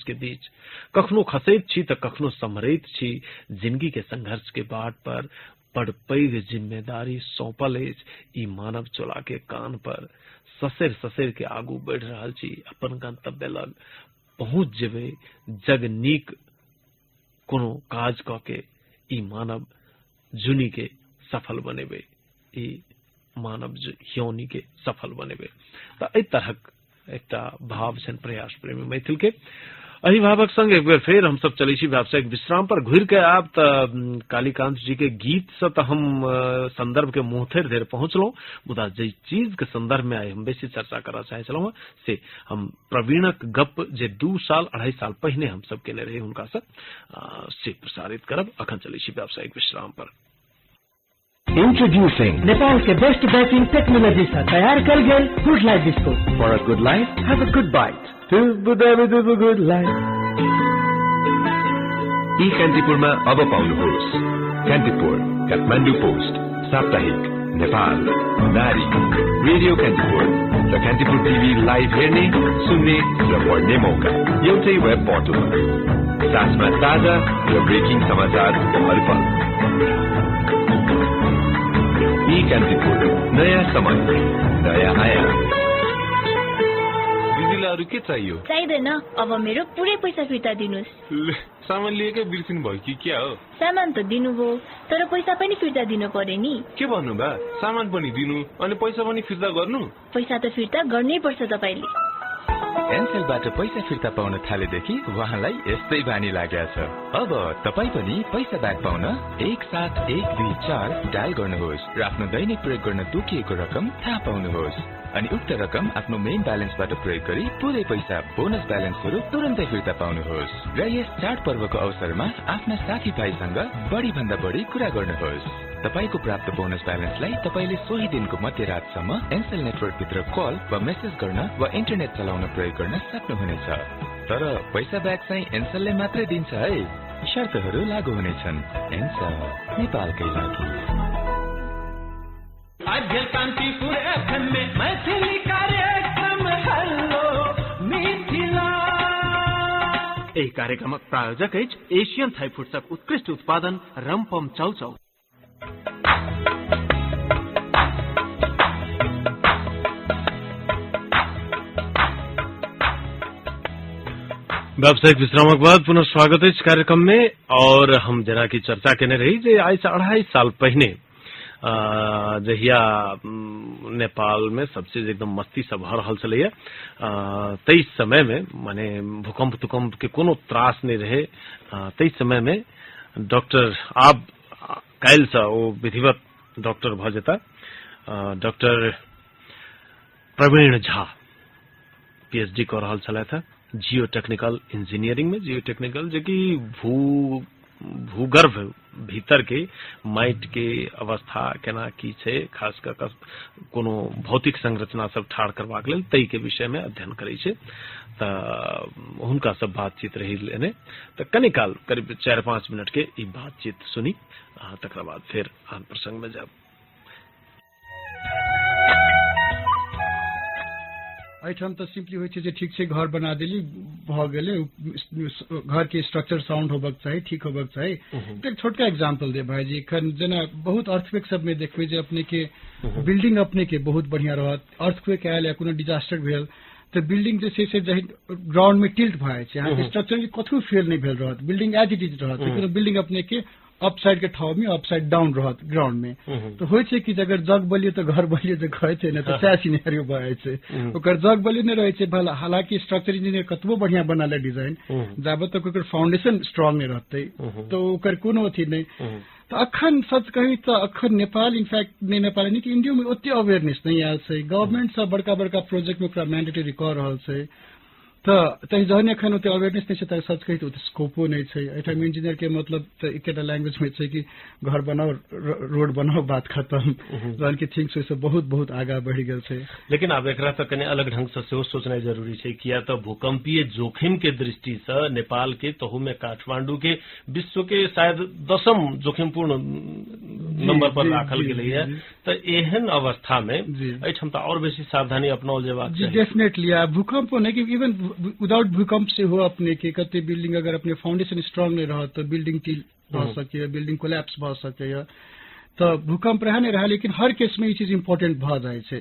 के बीच। कखनो खसैत छी त कखनो सम्हरैत छी, जिंदगी के संघर्ष के बाट पर बड़ पैघ जिम्मेदारी सौंपल अछि ई मानव चोला के कान पर। ससैर ससैर के आगू बढ़ रहल छी, अपन गंतव्य लग पहुंच जेबै, जग नीक कोनो काज क के ई मानव जुनी के सफल बनेबे, ई मानव योनि के सफल बनेबे। त एहि तरहक एकटा भाव छनि प्रयास प्रेमी मैथिल के। एहि भावक संग एक बेर फेर हम सब चलै छी व्यावसायिक विश्राम पर। घुर के आब त कालीकांत जी के गीत से त हम संदर्भ के मुंहथेर धरि पहुंचलौं, मुदा जे चीज के संदर्भ में आइ हम बेसी चर्चा करऽ चाहे छलौं से हम प्रवीणक गप जे 2 साल 2.5 साल पहिने हम सब केने रही हुनका से प्रसारित करब। अखन चलै छी व्यावसायिक विश्राम पर। Introducing नेपाल के बेस्ट बेकिंग टेक्नोलॉजी से तैयार कर गेल good life biscuit. For a good life, have a good bite. Good life. ई कान्तिपुरमा अब पाउनुहोस् कान्तिपुर काठमाडौँ पोस्ट साप्ताहिक नेपाल नारी रेडियो कान्तिपुर र कान्तिपुर टिभी लाइभ हेर्ने सुन्ने र पढ्ने मौका एउटै वेब पोर्टलमा, साथमा ताजा र ब्रेकिङ समाचार हर पल। ई कान्तिपुर नयाँ समय नयाँ आयाम। अरू के चाहियो? चाहिँदैन, अब मेरो पुरै पैसा फिर्ता दिनुस्। सामान लिएकै बिर्सिनु भयो कि क्या हो? सामान त दिनुभयो, तर पैसा पनि फिर्ता दिनु पर्यो नि। के भन्नु बा? सामान पनि दिनु अनि पैसा पनि फिर्ता गर्नु? पैसा त फिर्ता गर्नै पर्छ तपाईले। एनसेलबाट पैसा फिर्ता पाउन थालेदेखि उहाँलाई यस्तै बानी लागेको छ। अब तपाई पनि पैसा ब्याक पाउन 17124 डायल गर्नुहोस् र आफ्नो दैनिक प्रयोग गर्न तोकिएको रकम थाहा पाउनुहोस् अनि उक्त रकम आफ्नो मेन ब्यालेन्सबाट प्रयोग गरी पुरै पैसा बोनस ब्यालेन्सहरू तुरन्तै फिर्ता पाउनुहोस् र यस चाडपर्वको अवसरमा आफ्ना साथीभाइसँग बढी भन्दा बढी कुरा गर्नुहोस्। तपाईको प्राप्त बोनस ब्यालेन्सलाई तपाईले सोही दिनको मध्यरातसम्म एनसेल नेटवर्क भित्र कल वा मेसेज गर्न वा इन्टरनेट चलाउन प्रयोग गर्न सक्नुहुनेछ। तर पैसा ब्याक चाहिँ एनसेलले मात्रै दिन्छ है। शर्तहरू लागू हुनेछन्। एनसेल नेपालकै लागि। आजकल कान्तिपुर एफएम में मैथिली कार्यक्रम हेलो मिथिला। यही कार्यक्रमक प्रायोजक अछि एशियन थाई फूड्सक उत्कृष्ट उत्पादन रमपम चाउचाउ। व्यावसायिक विश्राम के बाद पुनः स्वागत है कार्यक्रम में। और हम जरा की चर्चा केने रही जे आज से 2.5 साल पहले जहिया नेपाल में सब चीज एकदम मस्ती से भर रहल छलैया, तई समय में माने भूकंप तुकंप के कोनो त्रास नहीं रहे। तई समय में डॉक्टर आप काल्हि से ओ विधिवत डॉक्टर भ जेता डॉक्टर प्रवीण झा पीएचडी कर रहल छलैथ जियो टेक्निकल इंजीनियरिंग में। जियो टेक्निकल जो कि भूगर्भ भीतर के माइट के अवस्था केना की छै, खास कर कोनो भौतिक संरचना सब ठाढ़ करबाक लेल तई के विषय में अध्ययन करे छै। त हुनका सब बातचीत रही लेने त कनी काल करीब 4-5 मिनट के ई बातचीत सुनी, तकरा बाद फिर आन प्रसंग में जाब। एहिठाम तऽ सिंपली होइ छै जे ठीक छै घर बना देली भ गेलै, घर के स्ट्रक्चर साउंड होबक चाही, ठीक होबक चाही। एक छोटका एग्जांपल दे भाईजी, एखन जेना बहुत अर्थक्वेक सब में देखबै जे अपने के बिल्डिंग अपने के बहुत बढ़िया रहत, अर्थक्वेक आयल या कोनो डिजास्टर भेल तऽ बिल्डिंग जे छै से ग्राउंड में टिल्ट भए जाइ छै, अहाँके स्ट्रक्चर कतहु फेल नहीं भेल रहत, बिल्डिंग एज इट इज रहत। कोनो बिल्डिंग अपने के अपसाइड के ठाव में अपसाइड डाउन रहत ग्राउंड में। तो होइ छै कि अगर जग बलियो तो घर बलियो जे कहै छै ने, तो सएह सिनेरियो भए छै। ओकर जग बलियो नहीं रहै छै, भला हालांकि स्ट्रक्चर इंजीनियर कतबो बढ़िया बनाले डिजाइन, जाबे तक ओकर फाउंडेशन स्ट्रांग नहीं रहतै तो ओकर कोनो अथी नहीं। तो अखन सच कही तो अखन नेपाल इनफैक्ट नहीं नेपाल नहीं कि इंडिया में ओते अवेयरनेस नहीं आयल छै। गवर्नमेंट सब बड़का बड़का प्रोजेक्ट में ओकरा मैंडेटरी कर रहल छै। त जहन एखन ओते अवेयरनेस नहीं छै सच कही तो स्कोपो नहीं छै एठाम इंजीनियर के मतलब त एकेटा लैंग्वेज में छै कि घर बनाओ रोड बनाओ बात खत्म जहन कि थिंग्स से बहुत बहुत आगा बढ़ि गेल छै लेकिन आब एकरा त कने अलग ढंग से सेहो सोचनाइ जरूरी छै किया त भूकंपीय जोखिम के दृष्टि से नेपाल के तहु में काठमांडू के विश्व के शायद 10म जोखिमपूर्ण नंबर पर राखल गेलै है त एहन अवस्था में एठाम त और बेसी सावधानी अपनाओल जेबाक चाही डेफिनेटली भूकंप नहीं कि इवन विदाउट भूकंप से हो अपने के कते बिल्डिंग अगर अपने फाउंडेशन स्ट्रांग नहीं रहा तो बिल्डिंग टिल भ सके बिल्डिंग कोलैप्स भ सके तो भूकंप रहा नहीं रहा लेकिन हर केस में ये चीज इम्पोर्टेंट भ जाए छै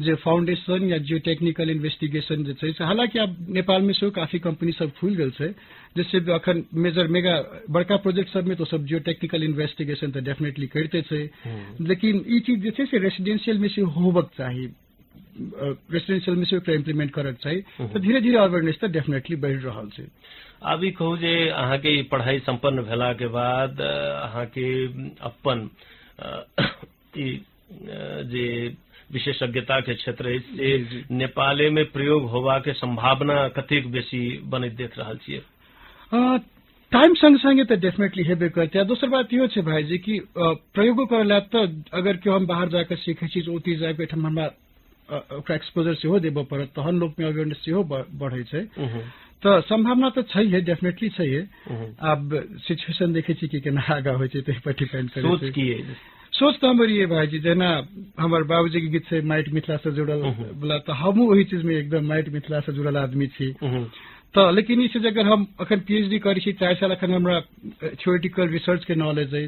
जे फाउंडेशन या जियो टेक्निकल इन्वेस्टिगेशन जे छै हालांकि अब नेपाल में से काफी कंपनी सब खुल गेल छै जैसे अखन मेजर मेगा बड़का प्रोजेक्ट सब में तो सब जियो टेक्निकल इन्वेस्टिगेशन तो डेफिनेटली करते छै लेकिन ये चीज जे छै से रेसिडेंशियल में से होबक चाहिए रेसिडेंशियल में से इम्प्लीमेंट करक चाहिए तो धीरे धीरे अवेयरनेस तो डेफिनेटली बढ़ रहा है अब ई कहू जे अहाँ के पढ़ाई संपन्न भेला के बाद अहाँ के अपन जे विशेषज्ञता के क्षेत्र है से नेपाले में प्रयोग होबा के संभावना कतेक बेसी बनैत देख रहल छियै टाइम संग संगे तो डेफिनेटली हेबे करते दोसर बात इहो छै भाई जी कि प्रयोगो करला तो अगर केओ हम बाहर जाकर सीखे छी ओ चीज जाके एठाम हमरा एक्सपोजर सेहो देबऽ पड़त तहन लोक में अवेयरनेस सेहो बढ़ै छै तो संभावना तो है डेफिनेटली है अब सिचुएशन देखे छी कि केना आगा होय छै तै पर डिपेंड करै छै सोच की है सोच तो हमर ये भाई जी जेना हमर बाबूजी के गीत से माइट मिथिला से जुड़ल बोला तो हम वही चीज में एकदम माइट मिथिला से जुड़ल आदमी छी तो लेकिन इस अगर हम अखन पीएचडी करी छी 4 साल अखन हमरा थ्योरेटिकल रिसर्च के नॉलेज है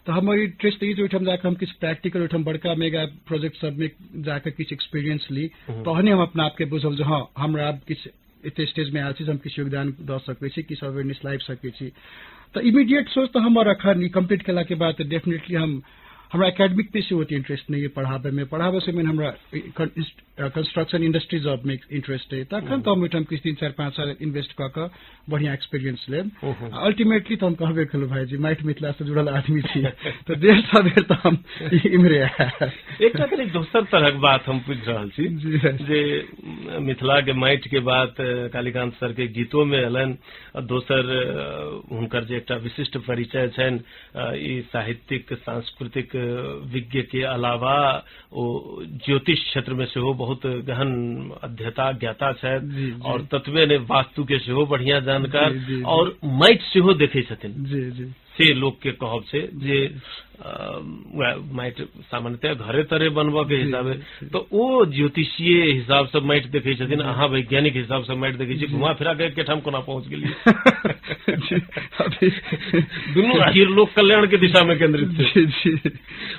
तो हमारी इंटरेस्ट ये ओठम जाकर हम किस प्रैक्टिकल ओठम बड़का मेगा प्रोजेक्ट सब में जाकर किस एक्सपीरियंस ली तहने हम अपना आप के बुझब जे हाँ हमरा अब किस इतने स्टेज में आयल छी हम किस योगदान द सकै छी किस अवेयरनेस लाइव सकै छी तो इमीडिएट सोच तो हमारा अखन कंप्लीट केला के बाद डेफिनेटली हमरा एकेडमिक पे से होती इंटरेस्ट नहीं है पढ़ावे से हमरा कंस्ट्रक्शन इंडस्ट्री जॉब में इंटरेस्ट है तखन तो हम ओठम किस 3-4-5 साल इन्वेस्ट क बढ़िया एक्सपीरियंस लेब अल्टीमेटली तो हम कहबे कलु भाई जी माइट मिथिला से जुड़ल आदमी छी तो देर सबेर तो हम इमरे एकटा कनी दोसर तरहक बात हम पूछ रहल छी जे मिथिला के माइट के बात कालीकांत सर के गीतों में एलन दोसर हुनकर जे एकटा विशिष्ट परिचय छन ई साहित्यिक सांस्कृतिक विज्ञ के अलावा वो ज्योतिष क्षेत्र में से बहुत गहन अध्यता ज्ञाता छथि और तत्वे ने वास्तु के सेहो बढ़िया जानकार और माइट सेहो देखे छथिन से लोग के कहब से जे माइट सामान्यतः घरे तरे बनबा के हिसाबे तो वो ज्योतिषीय हिसाब से माइट देखे छथिन अहाँ वैज्ञानिक हिसाब से माइट देखे छी घुमा फिरा के केठाम कोना पहुंच गेलिए दुनू आखिर लोक कल्याण के दिशा में केंद्रित छै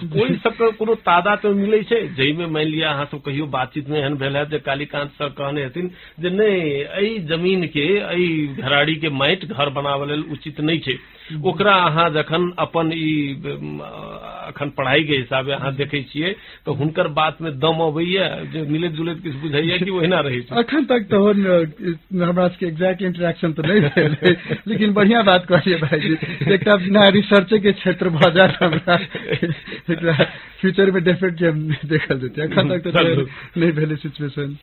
कोई सबके कोनो तादा तो मिले छै जई में मान लिया अहाँ सब कहियो बातचीत में एहन भेल है जे कालीकांत सर कहने हथिन जे नहीं एई जमीन के एई घराड़ी के माइट घर बनावे लेल उचित नहीं छै ओकरा अहाँ जखन अपन ई अखन पढ़ाई के हिसाबे अहाँ देखे छियै तो हुनकर बात में दम अबैया जे मिलत जुलत किछ बुझाइया कि ओहिना रहै छै अखन तक तो हमरा के एग्जैक्ट इंटरेक्शन तो नहीं भेल लेकिन बढ़िया बात कहलिए भाई जी एकटा बिना रिसर्च के क्षेत्र भ जात हमरा एकटा फ्यूचर में डेफिनेटली हम देखल जेतै अखन तक तो नहीं भेल सिचुएशन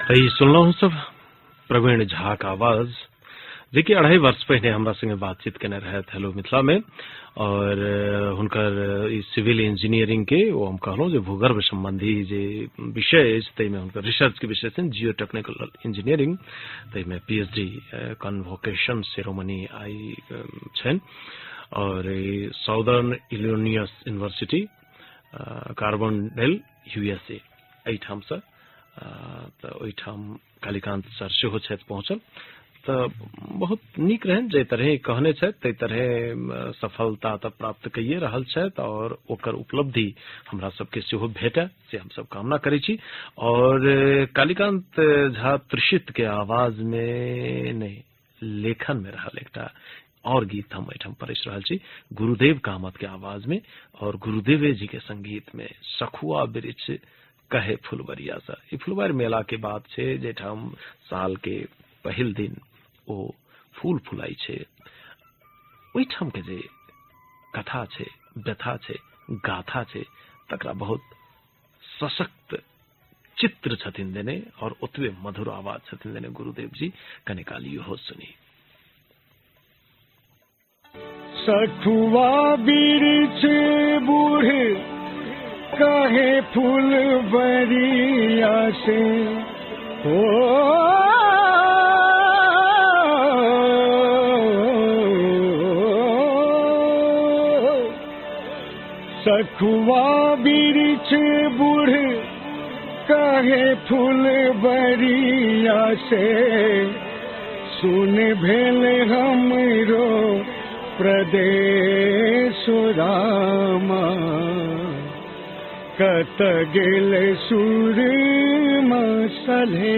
तई सुनलहुं सब प्रवीण झा का आवाज जेकि 2.5 वर्ष पहले हमरा संगे बातचीत केने रहत हेलो मिथिला में और हुनकर सिविल इंजीनियरिंग के वो हम कहलहुं जे भूगर्भ संबंधी जे विषय तई में हुनकर रिसर्च के विषय छन जियो टेक्निकल इंजीनियरिंग तई में पीएचडी कन्वोकेशन सेरेमनी आई छन और साउदर्न इलिनोइस यूनिवर्सिटी कार्बनडेल यूएसए एठाम से तो ओठाम कालीकांत सर सेहो छथि पहुंचल तो बहुत नीक रहन जे तरह कहने तै तरह सफलता तो प्राप्त कइए रहल छथि और ओकर उपलब्धि हमरा सबके सेहो भेटे से हम सब कामना करै छी और कालीकांत झा त्रिषित के आवाज में नहीं लेखन में रहल एकटा और गीत हम एठाम परस रहल छी गुरुदेव कामत के आवाज में और गुरुदेव जी के संगीत में सखुआ वृक्ष कहे फुलवरिया सा ई फुलवारी मेला के बात छे जेठाम साल के पहिल दिन ओ फूल फुलाई छे ओइठाम के जे कथा छे व्यथा छे गाथा छे तकरा बहुत सशक्त चित्र छथिन देने और उतवे मधुर आवाज छथिन देने गुरुदेव जी कनिकाली हो सुनी। सखुआ बिरिछ बूढ़ कहे फूल बरिया से हो सखुआ बिरिछ बूढ़ कहे फूल बरिया से सुन भेल हमरो प्रदेश रामा कत गेल सूरमा सले।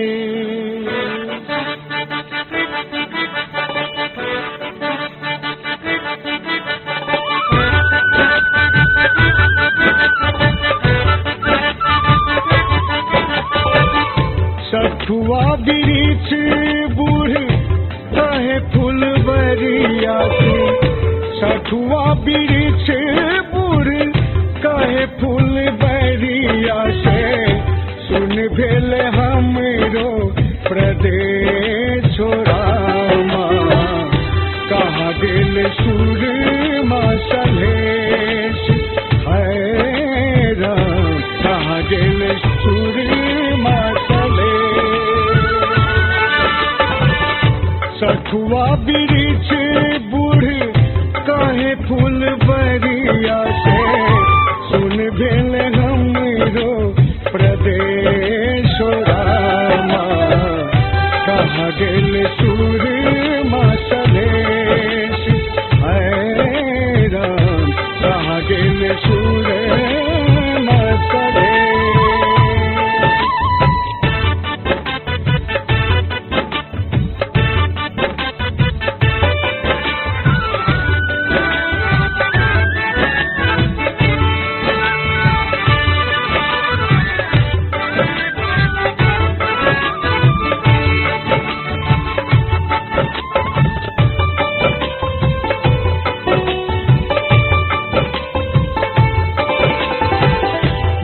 सखुआ बिरिछ बूढ़ कहे फूल बरिया से सखुआ बिरिछ बूढ़ कहे फूल बरिया से सुन भेल हमरो प्रदेश रामा कहाँ गेल सूरमा सलेश है राम कहाँ गेल सूरमा सखुआ बिरिछ बूढ़ कहे फूल बरिया से सुन भेल हमरो प्रदेश रामा कहाँ गेल सूरमा सलेश है राम कहाँ गेल सूरमा सलेश।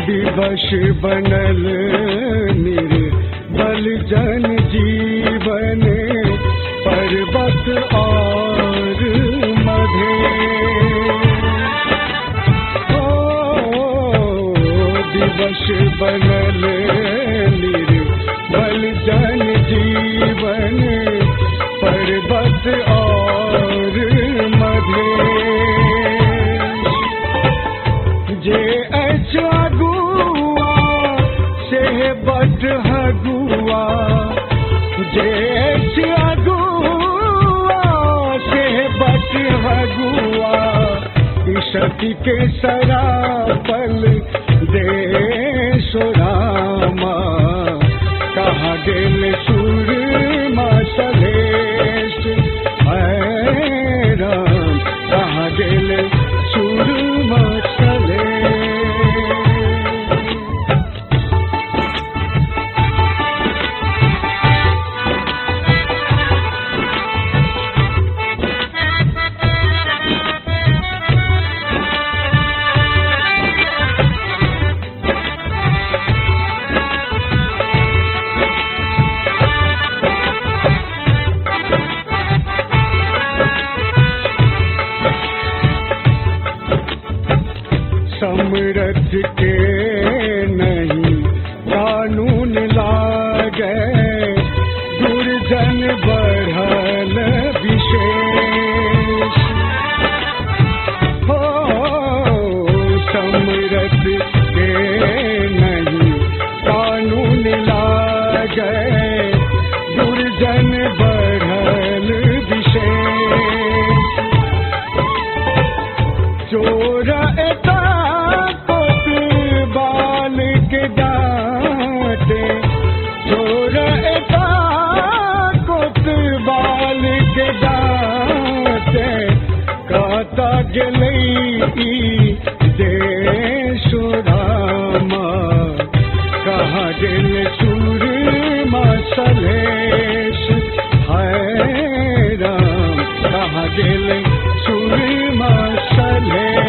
विवश बनल निर्बल जन जीवन पर्वत और मधे विवश बनल निर्बल जन जीवन पर्वत और मधे जे बट हगुआ जे अगुआ से बट हगुआ सती के सरापल देश रामा कहाँ गेल सूरमा सलेश है राम कहाँ गेल सूरमा सलेश। समरथ के नहीं कानून लागे दुर्जन बढ़ल विशेष हो समरथ के नहीं कानून लागे दुर्जन बढ़ल विशेष चोर देश रामा कहाँ गेल सूरमा सलेश है राम कहाँ गेल सूरमा सलेश।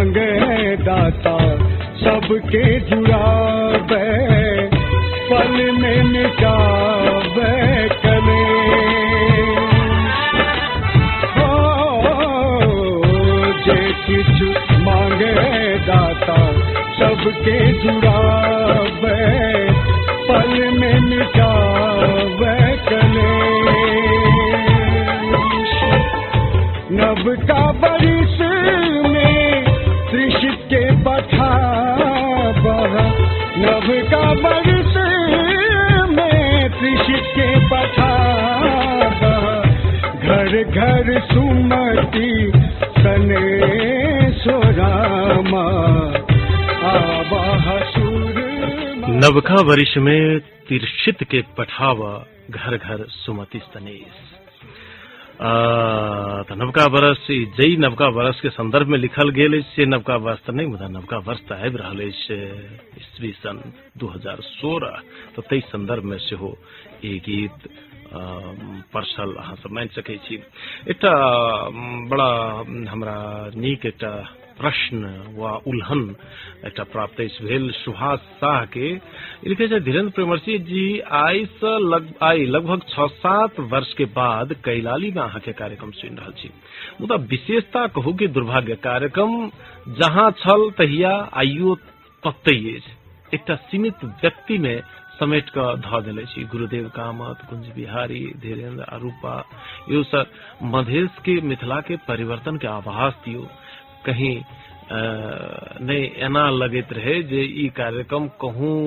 मांगे दाता सबके जुड़ावे पल में मिटावे कलेश जे किछु मांगे दाता सबके जुड़ावे पल में मिटावे कलेश नव का बरिस में त्रिशित के पठावा नव का बरिस में त्रिशित के पठावा घर घर सुमति सने सोरामा आवाह सुर नवका वर्ष में तिरशित के पठावा घर घर सुमति सनेस। तो नवका वर्ष जई नवका वर्ष के संदर्भ में लिखल गेल से नवका वर्ष तो नहीं मुदा नवका वर्ष तो आबि रहल ईस्वी सन 2016 तो तई संदर्भ में से हो एक गीत परसल अहाँ सब मान सकै छी। एकटा बड़ा हमरा नीक एकटा प्रश्न वा उल्हन एकटा प्राप्त भेल सुभाष शाह के लिखे छै धीरेन्द्र प्रेमर्षि जी आई लगभग 6-7 वर्ष के बाद कैलाली में अहाँ के कार्यक्रम सुनि रहल छी मुदा विशेषता कहू कि दुर्भाग्य कार्यक्रम जहाँ छल तहिया आइयो ततै अछि एकटा सीमित व्यक्ति में समेट क ध देले छी गुरुदेव कामत कुंज बिहारी धीरेन्द्र अरूपा यो सब मधेश के मिथिला के परिवर्तन के आभास दियो कहीं नहीं एना लगैत रहे जे ई कार्यक्रम कहूं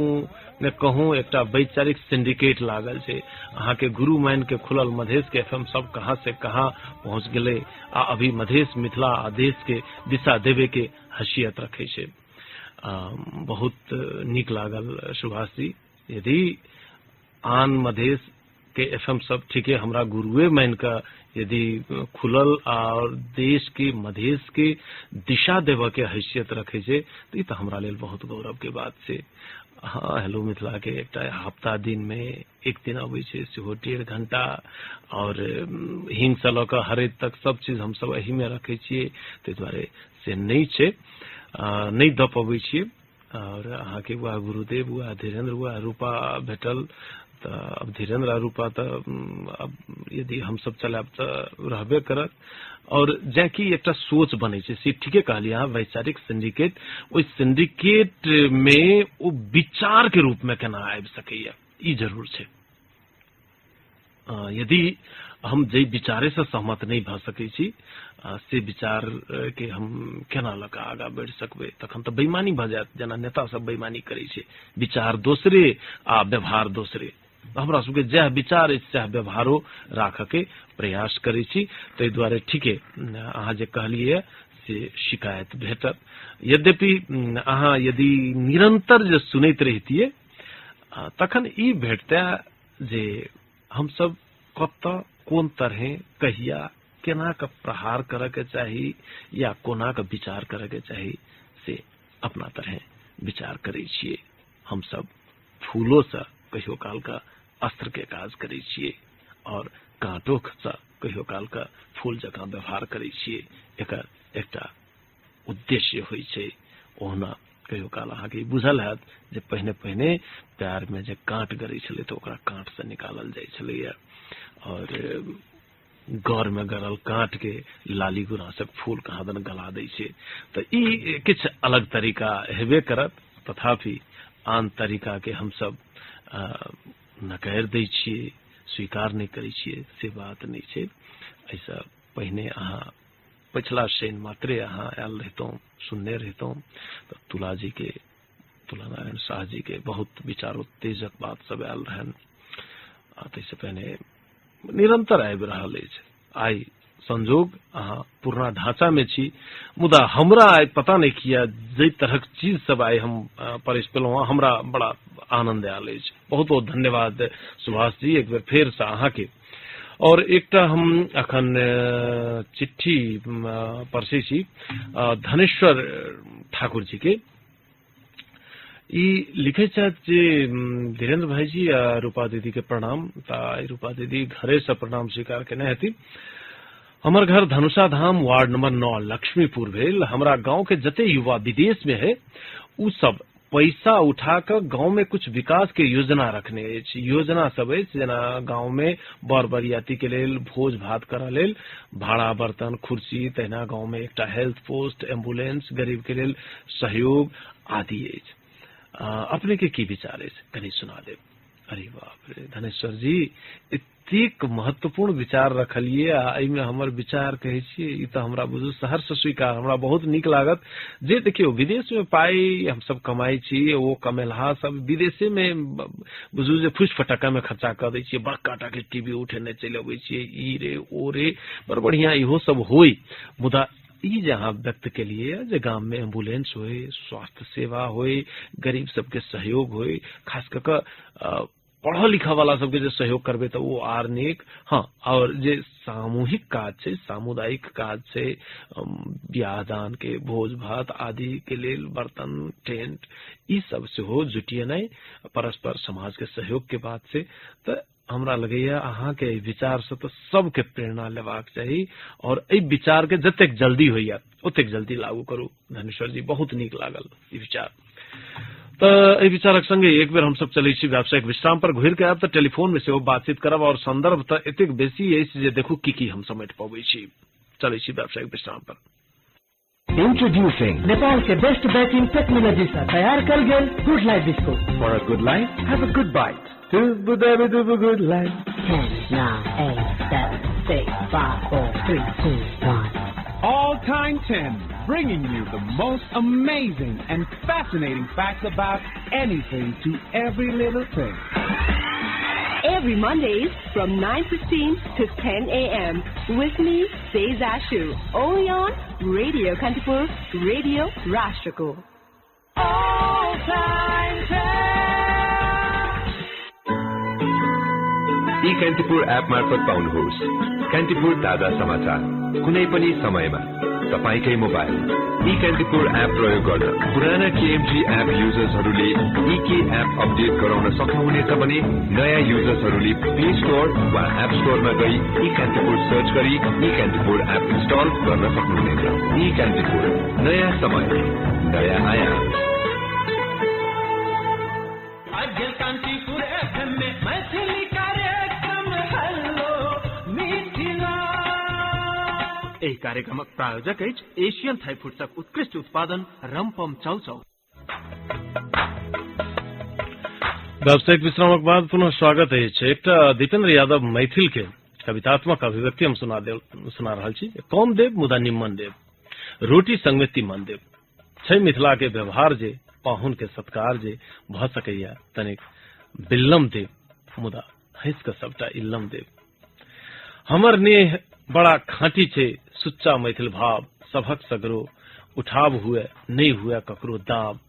ने कहूं एकटा वैचारिक सिंडिकेट लागल छे अहाँ के गुरु मान के खुलल मधेश के एफएम सब कहां से कहां पहुंच गेले आ अभी मधेश मिथिला आ देश के दिशा देवे के हैसियत रखे छे। बहुत नीक लागल सुभाष जी यदि आन मधेश के एफएम सब ठीके हमरा गुरुए मान का यदि खुलल और देश के मधेश के दिशा देव के हैसियत रखे छे तो हमरा लेल बहुत गौरव के बात छे। हाँ हेलो मिथिला के एक हफ्ता दिन में एक दिन अबै छे सेहो 1.5 घंटा और हिंग से लऽ कऽ हरेद तक सब चीज हम सब एही में रखे छिए ताहि दुआरे से नहीं छे नहीं द पबै छिए और अहाँ के वह गुरुदेव वह धीरेन्द्र वह रूपा भेटल तो अब धीरेन्द्र रूपा तो अब यदि हम सब चलाब तो रहबे करत और जैकी एक सोच बने से ठीके कहलिए अहाँ वैचारिक सिंडिकेट ओइ सिंडिकेट में वो विचार के रूप में केना आबि सकैया ई जरूर छे। यदि हम जे विचारे से सहमत नहीं भ सकै छी से विचार के हम केना लगा आगा बढ़ सकबे तखन तो बेईमानी भ जायत जेना नेता सब बेईमानी करे छे विचार दोसरे आ व्यवहार दोसरे हमरा सबके जह विचार सह व्यवहारो राख के प्रयास करे छी ताहि दुआरे ठीके अहाँ जे कहलिए से शिकायत भेटत यद्यपि अहाँ यदि निरंतर जे सुनैत रहितिए तखन ई भेटता जे हम सब कत कोन तरह कहिया केना के प्रहार करे के चाही या कोना के विचार करे के चाही से अपना तरह विचार करे छिए। हम सब फूलों से कहियो काल का अस्त्र के काज करे छिए और कांटो से कहियो काल का फूल जका व्यवहार करे छिए एकर एकटा उद्देश्य होय छै। ओहना कहियो काल अहाँ के बुझल हैत जे पहिने पहिने पैर में जे कांट गरै छलै तो ओकरा कांट से निकालल जाय छलैया और गौर में गरल कांट के लाली गुनासक फूल कहाँ दन गला दै छै तो ई किछ अलग तरीका हेबे करत तथापि आन तरीका के हम सब नकार दै छिए स्वीकार नहीं करे छिए से बात नहीं छै। ऐसा पहिने अहाँ पिछला शनि मात्रे अहाँ आयल रहतों सुनने रहतों तो तुला नारायण शाह जी के बहुत विचारोत्तेजक बात सब आयल रहन तैसे पहले निरंतर आबि रहल अछि। आई संजोग अहाँ पुरना ढांचा में छी मुदा हमरा आई पता नहीं किया जे तरह चीज सब आई हम परिश पेलहुँ हमरा बड़ा आनंद आयल अछि। बहुत बहुत धन्यवाद सुभाष जी एक बेर फेर से अहाँ के। और एकटा हम अखन चिट्ठी परसे छी धनेश्वर ठाकुर जी के ई लिखे छथि जे धीरेन्द्र भाई जी रूपा दीदी के प्रणाम रूपा दीदी घरे से प्रणाम स्वीकार केने हेती। हमर घर धनुषा धाम वार्ड नंबर 9 लक्ष्मीपुर भेल। हमरा गांव के जते युवा विदेश में है उ सब पैसा उठा कर गांव में कुछ विकास के योजना रखने अछि। योजना सब अछि जेना गांव में बर बरियाती के लेल भोज भात करऽ लेल भाड़ा बर्तन कुर्सी, तहिना गांव में एकटा हेल्थ पोस्ट, एम्बुलेंस, गरीब के लेल सहयोग आदि अछि। अपने के की विचार अछि कनी सुना देब। अरे बाप रे धनेश्वर जी, एतेक महत्वपूर्ण विचार रखलिए। एहि में हमर विचार कहे छिए ई तो हमरा बुझू शहर से स्वीकार हमरा बहुत नीक लागत। जे देखियो विदेश में पाई हम सब कमाई छी, वो कमेलहा सब विदेशे में बुझू जे फुस फटक्का में खर्चा कर दै छिए। बड़का टा के टीवी उठेने चलि अबै छिए, ई रे ओ रे बड़ बढ़िया इहो सब होई। मुदा ई जहाँ व्यक्त के लिए जे गांव में एम्बुलेंस होए, स्वास्थ्य सेवा होए, गरीब सबके सहयोग होए, खास करके पढ़ा लिखा वाला सबके जे सहयोग करबे तो वो आर नीक। हाँ, और जे सामूहिक काज छै, सामुदायिक काज छै, बियाह दान के भोज भात आदि के लेल बर्तन टेंट ई सब से हो जुटियनाइ परस्पर समाज के सहयोग के बात से तो हमरा लगैया अहाँ के विचार से तो सबके प्रेरणा लेबाक चाही और एहि विचार के जतेक जल्दी होइया ओतेक जल्दी लागू करू। धनेश्वर जी बहुत नीक लागल ई विचार। तो एहि विचारक संगे एक बेर हम सब चलै छी व्यावसायिक विश्राम पर। घुरि के आब तो टेलीफोन में सेहो बातचीत करब और संदर्भ तो एतेक बेसी अछि जे देखू की हम समेट पबै छी। चलै छी व्यावसायिक विश्राम पर। Introducing नेपाल के बेस्ट बेकिंग टेक्नोलॉजी से तैयार कर गेल good life biscuit. For a good life, have a good bite. Good life. 10, 9, 8, 7, 6, 5, 4, 3, 2, 1. All Time 10, bringing you the most amazing and fascinating facts about anything to every little thing. Every Mondays from 9:15 to 10 a.m. with me, Seiza Shu, only on Radio Kantipur, Radio Rashtrako. All Time 10. E Kantipur app मार्फत पाउनुहोस् कान्तिपुर ताजा समाचार कुनै पनि समयमा तपाईकै mobile. ई Kantipur app प्रयोग गर्न पुराना KMG app युजर्सहरूले ईके एप अपडेट गराउन सक्नुहुनेछ भने नयाँ युजर्सहरूले प्ले स्टोर वा एप स्टोरमा गई ई कान्तिपुर सर्च गरी ई कान्तिपुर एप इन्स्टल गर्न सक्नुहुनेछ। ई कान्तिपुर नयाँ समय नयाँ आयाम। कान्तिपुर एफएम में मैथिली कार्यक्रम हेलो मिथिला। एहि कार्यक्रमक प्रायोजक अछि एशियन थाई फूड्सक उत्कृष्ट उत्पादन रमपम चाउचाउ। व्यावसायिक विश्रामक बाद पुनः स्वागत अछि। एकटा दीपेन्द्र यादव मैथिल के कवितात्मक अभिव्यक्ति हम सुना रहल छी। कम देव मुदा निम्मन देव, रोटी संग में तीमन देव। छै मिथिला के व्यवहार जे पाहुन के सत्कार जे भ सकैया तनिक बिल्लम देव मुदा हंस के सबटा इल्लम देव। हमर नेह बड़ा खांटी छे सुच्चा मैथिल भाव सभक सगरो उठाव हुए नहीं हुए ककरो दाब।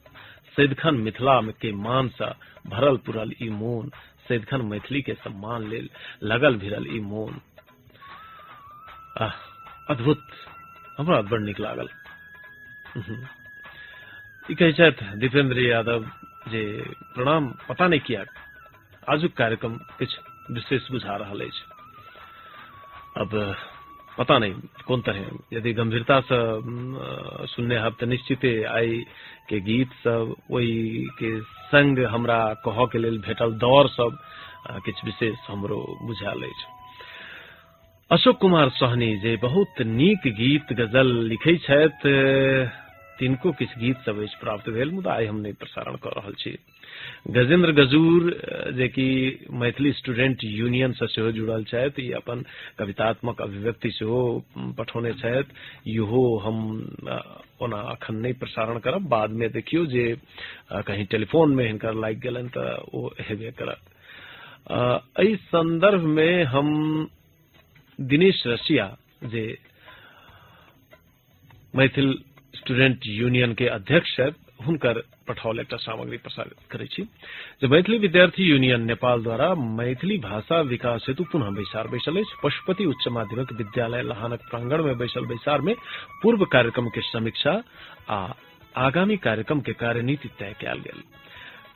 सैदखन मिथिला में के मान सा भरल पुरल ई मोन, सैदखन मैथिली के सम्मान लेल लगल भिरल ई मोन। अद्भुत, हमरा बड़ नीक लागल। ई कहै छथि दीपेन्द्र यादव जे प्रणाम, पता नहीं किया आजुक कार्यक्रम किछु विशेष बुझा रहल अछि। अब पता नहीं कोन तरह, यदि गंभीरता से सुनने हब तो निश्चिते आई के गीत सब वही के संग हमरा कह के लेल भेटल दौर सब किछु विशेष हमरो बुझायल अछि। अशोक कुमार सहनी जे बहुत नीक गीत गजल लिखै छथि, तिनको किछु गीत सब अछि प्राप्त भेल मुदा आइ हम नहीं प्रसारण कर रहल छी। गजेंद्र गजूर जे कि मैथिली स्टूडेंट यूनियन से सेहो जुड़ल छथि, ई अपन कवितात्मक अभिव्यक्ति सेहो पठौने छथि। इहो हम ओना अखन नहीं प्रसारण करब, बाद में देखियो जे कहीं टेलीफोन में हिनकर लागि गेलनि तऽ ओ हेबे करत। एहि संदर्भ में हम दिनेश रसिया जे मैथिल स्टूडेंट यूनियन के अध्यक्ष छथि, हुनकर पठाओल एकटा सामग्री प्रसारित करै छी। जे मैथिली विद्यार्थी यूनियन नेपाल द्वारा मैथिली भाषा विकास हेतु पुनः बैसार बैसल अछि। पशुपति उच्च माध्यमिक विद्यालय लहानक प्रांगण में बैसल बैसार में पूर्व कार्यक्रम के समीक्षा आ आगामी कार्यक्रम के कार्यनीति तय कयल गेल।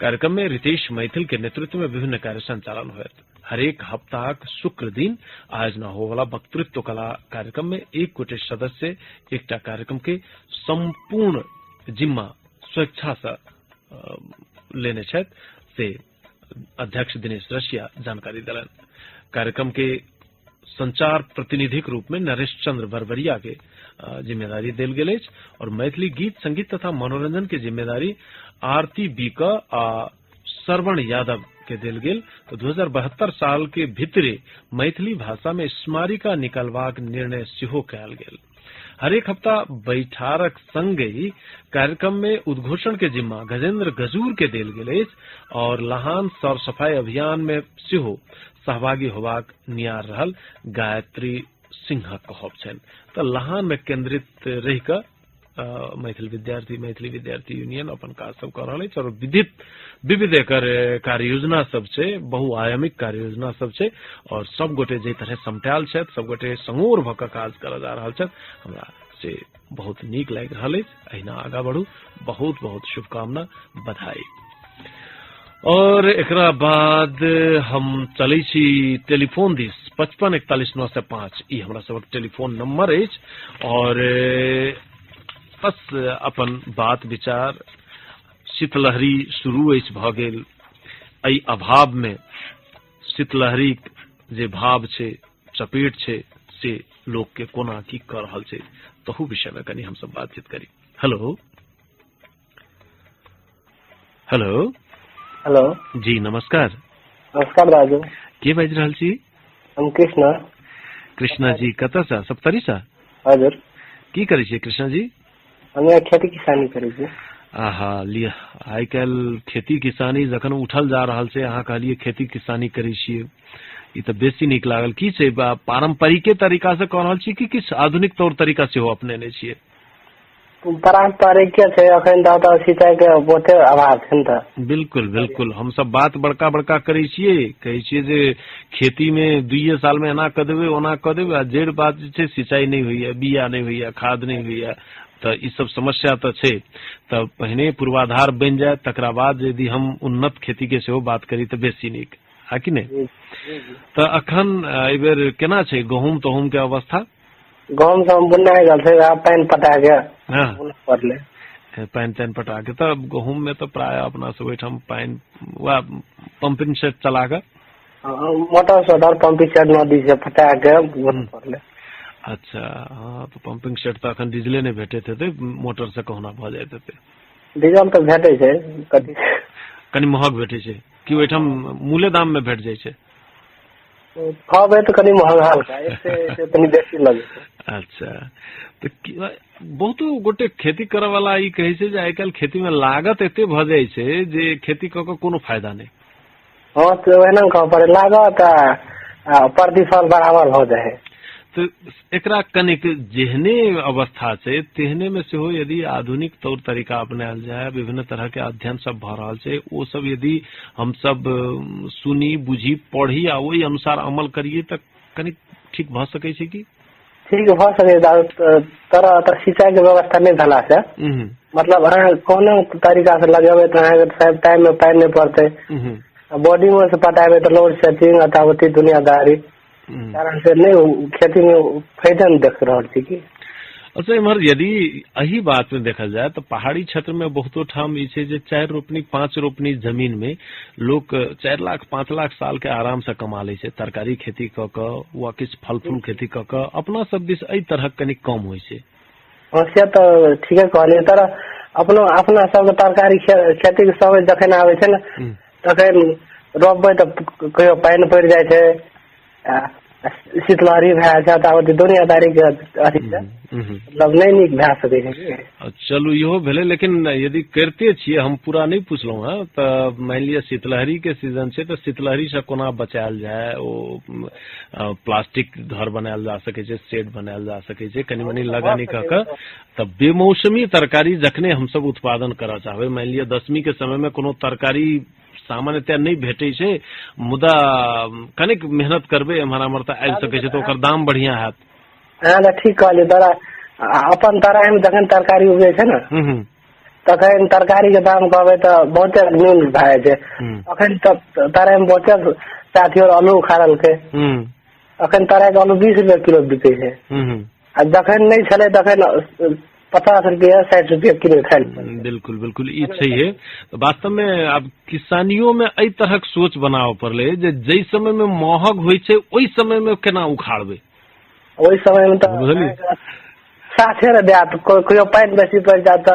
कार्यक्रम में रितेश मैथिल के नेतृत्व में विभिन्न कार्य संचालन हुए। हरेक हफ्ताक शुक्र दिन आयोजना होवाला वक्तृत्व कला कार्यक्रम में एक गोटे सदस्य एकटा कार्यक्रम के संपूर्ण जिम्मा स्वेच्छा से लेने से अध्यक्ष दिनेश रशिया जानकारी दिलन। कार्यक्रम के संचार प्रतिनिधिक रूप में नरेश चंद्र बरबरिया के जिम्मेदारी दिल गेल और मैथिली गीत संगीत तथा मनोरंजन के जिम्मेदारी आरती बीक आ श्रवण यादव के दिल गेल। तो 2072 साल के भितरे मैथिली भाषा में स्मारिका निकालबाक निर्णय सेहो कयल गेल। हरेक हफ्ता बैठारक संगे कार्यक्रम में उद्घोषण के जिम्मा गजेंद्र गजूर के दिल गेल और लहान सर सफाई अभियान में सेहो सहभागी होबाक नियार रहल गायत्री सिंह कहब छन। तो लहान में केंद्रित रह कर मैथिली विद्यार्थी यूनियन अपन काज सब कर रहा है और विविध एकर कार्य योजना सब छे, बहुआयामिक कार्य योजना सब छे और सब गोटे जे तरह समटायल छे, सब गोटे संगोर भ के काज कर जा रहल छे। हमरा से बहुत नीक लागि रहल अछि। अहिना आगा बढ़ू। बहुत बहुत शुभकामना, बधाई। और एकरा बाद हम चलै छी टेलीफोन दिस 5541 ई हमरा सबक टेलीफोन नंबर अछि और बस अपन बात विचार शीतलहरी शुरू अछि भ गेल। एहि अभाव में शीतलहरी जे भाव छै, चपेट छै, से लोक के कोना की कर रहल छै, तहू विषय में कनी हम सब बातचीत करी। हेलो हेलो हेलो जी नमस्कार। नमस्कार राजू। के बाजि रहल छी? हम कृष्णा। कृष्णा जी कतऽ सँ? सप्तरी सँ? हजुर। की करै छियै कृष्णा जी? हमे खेती किसानी करै छी। आहा लिया आइ काल्हि खेती किसानी जखन उठल जा रहल छै, अहाँ कहलिए खेती किसानी करै छियै, ई तऽ बेसी नीक लागल। की छै, पारंपरिके तरीका से कऽ रहल छी कि किछु आधुनिक तौर तरीका सेहो अपनेने छियै? पारंपरिक छै, अखन तऽ सिंचाई के बहुते अभाव छै न। तऽ बिल्कुल बिल्कुल हम सब बात बड़का बड़का करै छियै, कहै छियै जे खेती में 2 साल में एना कऽ देबै ओना कऽ देबै, आ जड़ बात जे छै सिंचाई नहीं होइए, बिया नहीं होइए, खाद नहीं होइए, तऽ ई सब समस्या तऽ छै। तऽ पहिने पूर्वाधार बनि जाय, तकरा बाद यदि हम उन्नत खेती के सेहो बात करी तऽ बेसी नीक है कि नहीं? तऽ अखन एहि बेर केना छै गहूम तहूम के अवस्था? गहूम सब बुनना है गल छै, पानी पटा के पड़ले पानी तानी पटा के। तब गहूम में तो प्राय अपना सब ओहिठाम पानी वह पंपिंग सेट चला के मोटर सोटर पंपिंग सेट नदी से पटा के पड़ले। अच्छा हाँ, तो पंपिंग सेट तो अखन डीजले नहीं भेटैत हेतै, मोटर से कहना भ जाइत हेतै। डीजल तो भेटै छै, कनी महग भेटै छै कि ओहिठाम मूले दाम में भेट जाइ छै? हाँ भाई तो कनी महंगा हल्का, इससे तनी बेसी लगे छै। अच्छा तो बहुतो गोटे खेती करे वाला ई कहै छै जे आइ काल्हि खेती में लागत एते भ जाइ छै जे खेती क के कोनो फायदा नहीं। हाँ तो ओहिना कह पड़े लागत आ प्रतिफल बराबर हो जाए। तो एकरा कनिक जेहने अवस्था छै तेहने में सेहो यदि आधुनिक तौर तरीका अपनायल जाय, विभिन्न तरह के अध्ययन सब भ रहल छै, ओ सब यदि हम सब सुनी बुझी पढ़ी आ ओहि अनुसार अमल करिए तऽ कनिक ठीक भ सकै छै की? ठीक भ सकै तरह तर सिंचाई के व्यवस्था नहीं भेला से मतलब अहाँ कोनो तरीका से लगेबै तऽ अहाँके टाइम में पानी नहीं पड़तै, बॉडी में से पटाबे तो लोड सेटिंग अथावती दुनियादारी कारण से नहीं खेती में फायदा नहीं देख रहा है की। अच्छा इम्हर यदि अही बात में देखल जाए तो पहाड़ी क्षेत्र में बहुतो ठाम ई छै जे 4 रोपनी 5 रोपनी जमीन में लोग 4 लाख 5 लाख साल के आराम से कमा ले छै, तरकारी खेती क के वा किछ फल फूल खेती क के। अपना सब दिस एहि तरह कनी कम होय छै। से तो ठीके कहलिए, तर अपना सब तरकारी खेती के समय जखन आवे छै न तखन रोपबै तऽ कहियो पानि पड़ि जाइ छै, शीतलहरी भए जाए, दुनियादारी के मतलब नहीं नीक भए सकै छै। चलू इहो भेलै, लेकिन यदि करते छियै, हम पूरा नहीं पूछलहुँ हैं, तऽ मान लिअ शीतलहरी के सीजन छै तऽ शीतलहरी से कोना बचायल जाए? ओ प्लास्टिक घर बनायल जा सकै छै, शेड बनायल जा सकै छै, कनी मनी लगानी कऽ कऽ। तऽ बेमौसमी तरकारी जखने हमसब उत्पादन करऽ चाहबै, मान लिअ 10वीं के समय में कोनो तरकारी सामान्यतः नहीं भेटै छै, मुदा कनिक मेहनत करबै एम्हर आम्हर तऽ आबि सकै छै, तऽ ओकर दाम बढ़िया हैत। हाँ ठीक कहलिए, अपन तराई में जखन तरकारी उगे छै न तखन तरकारी के दाम कहबै तऽ बहुते न्यून भए जाइ छै। अखन तराई में बहुते साथी और आलू उखाड़ल के अखन तराई के आलू 20 रुपए किलो बिकै छै आ जखन नहीं छलै तखन 50 रुपया 60 रुपया किलो खाइल। बिल्कुल बिल्कुल ई सही है। वास्तव में अब किसानियों में एहि तरहक सोच बनाबऽ पड़लै जे जै समय में महग होइ छै ओहि समय में केना उखाड़बै। ओहि समय में तऽ साथे रे देत कोई पानि बेसी पड़ जात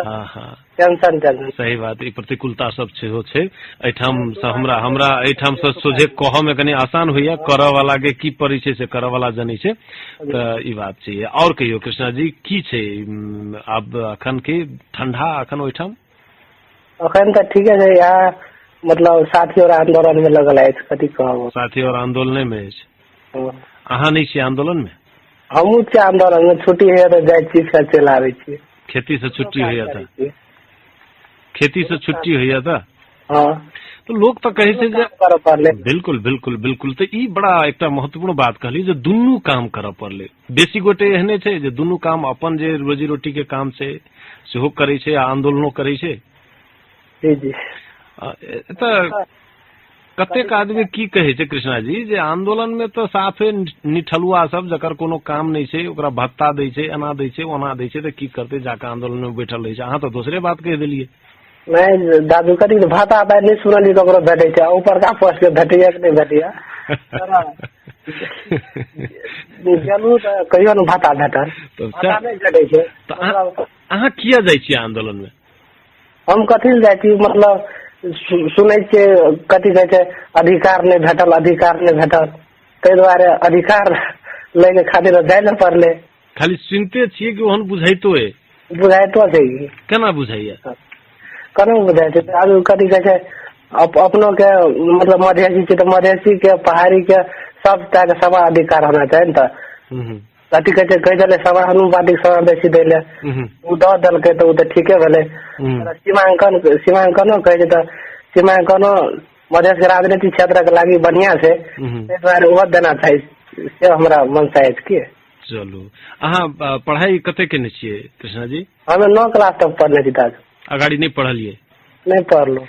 टेंशन। सही बात। ई प्रतिकूलता सब सेहो छै एहिठाम से हमरा एहिठाम से सोझे कहऽ में कनी आसान होइया, करऽ वाला के की पड़ै छै से करऽ वाला जनै छै तऽ ई बात छै। और कहियो कृष्णा जी की छै आब अखन के ठंडा अखन ओहिठाम? अखन तऽ ठीके छै यहाँ, मतलब साथी और आंदोलन में लगल है। कथी कहब, साथी और आंदोलन में अछि। अहाँ नहीं छी आंदोलन में? हमहूँ छी आंदोलन में। छुट्टी है तो जाइ छी फिर चलि आबै छी। खेती से छुट्टी होइया तऽ? खेती से छुट्टी होइया तऽ? हाँ। तो लोग तो कहे छै जे बिल्कुल बिल्कुल बिल्कुल। तो ई बड़ा एकटा महत्वपूर्ण बात कहली जे दुनू काम करऽ पड़लै। बेसी गोटे एहने छै जे दुनू काम अपन जे रोजी रोटी के काम छै सेहो करै छै आ आंदोलनो करै छै। जी जी। तऽ कतेक आदमी की कहे छै कृष्णा जी जे आंदोलन में तो साफे निठलुआ सब जकर कोनो काम नहीं छै ओकरा भत्ता दै छै, एना दै छै ओना दै छै, तऽ की करते जाके आंदोलन में बैठल रहे छै। अहाँ तो दोसरे बात कह दिलियै। नहीं दादू कथी भाता नहीं सुनलियै ककरो भेटै छै, ऊपर का पोस्ट पे भेटैया कि नहीं भेटैया चलू तऽ कहियो ने भाता भेटल, भाता नहीं भेटै छै। अहाँ किया जाइ छियै आंदोलन में? हम कथी लए जाइ छी, मतलब सुनै छियै कथी कहै छै अधिकार नहीं भेटल, अधिकार नहीं भेटल, ताहि दुआरे अधिकार लै के खातिर जाय ले पड़लै। खाली सुनते छियै कि ओहन बुझाइतो है? बुझाइतो छै। केना बुझाइया? केना बुझाइ छै? आब कथी कहै छै अपनों के मतलब मधेसी छै तऽ मधेसी के पहाड़ी के सब तरह के समान अधिकार होना चाही ने। तऽ कथी कहै छै कहि देलै समानुपातिक समान बेसी दै ले, उ दऽ देलकै तऽ उ तऽ ठीके भेलै। सीमांकनो कहै छै तऽ सीमांकनो मधेश के राजनीतिक क्षेत्र के लागी बढ़िया छै, ताहि दुआरे ओहो देना चाही से हमरा मनसा अछि की। चलू अहाँ पढ़ाई कते केने छियै कृष्णा जी? हमे 9 क्लास तक पढ़ने छी दादा। अगाड़ी नहीं पढ़लियै? नहीं पढ़लू।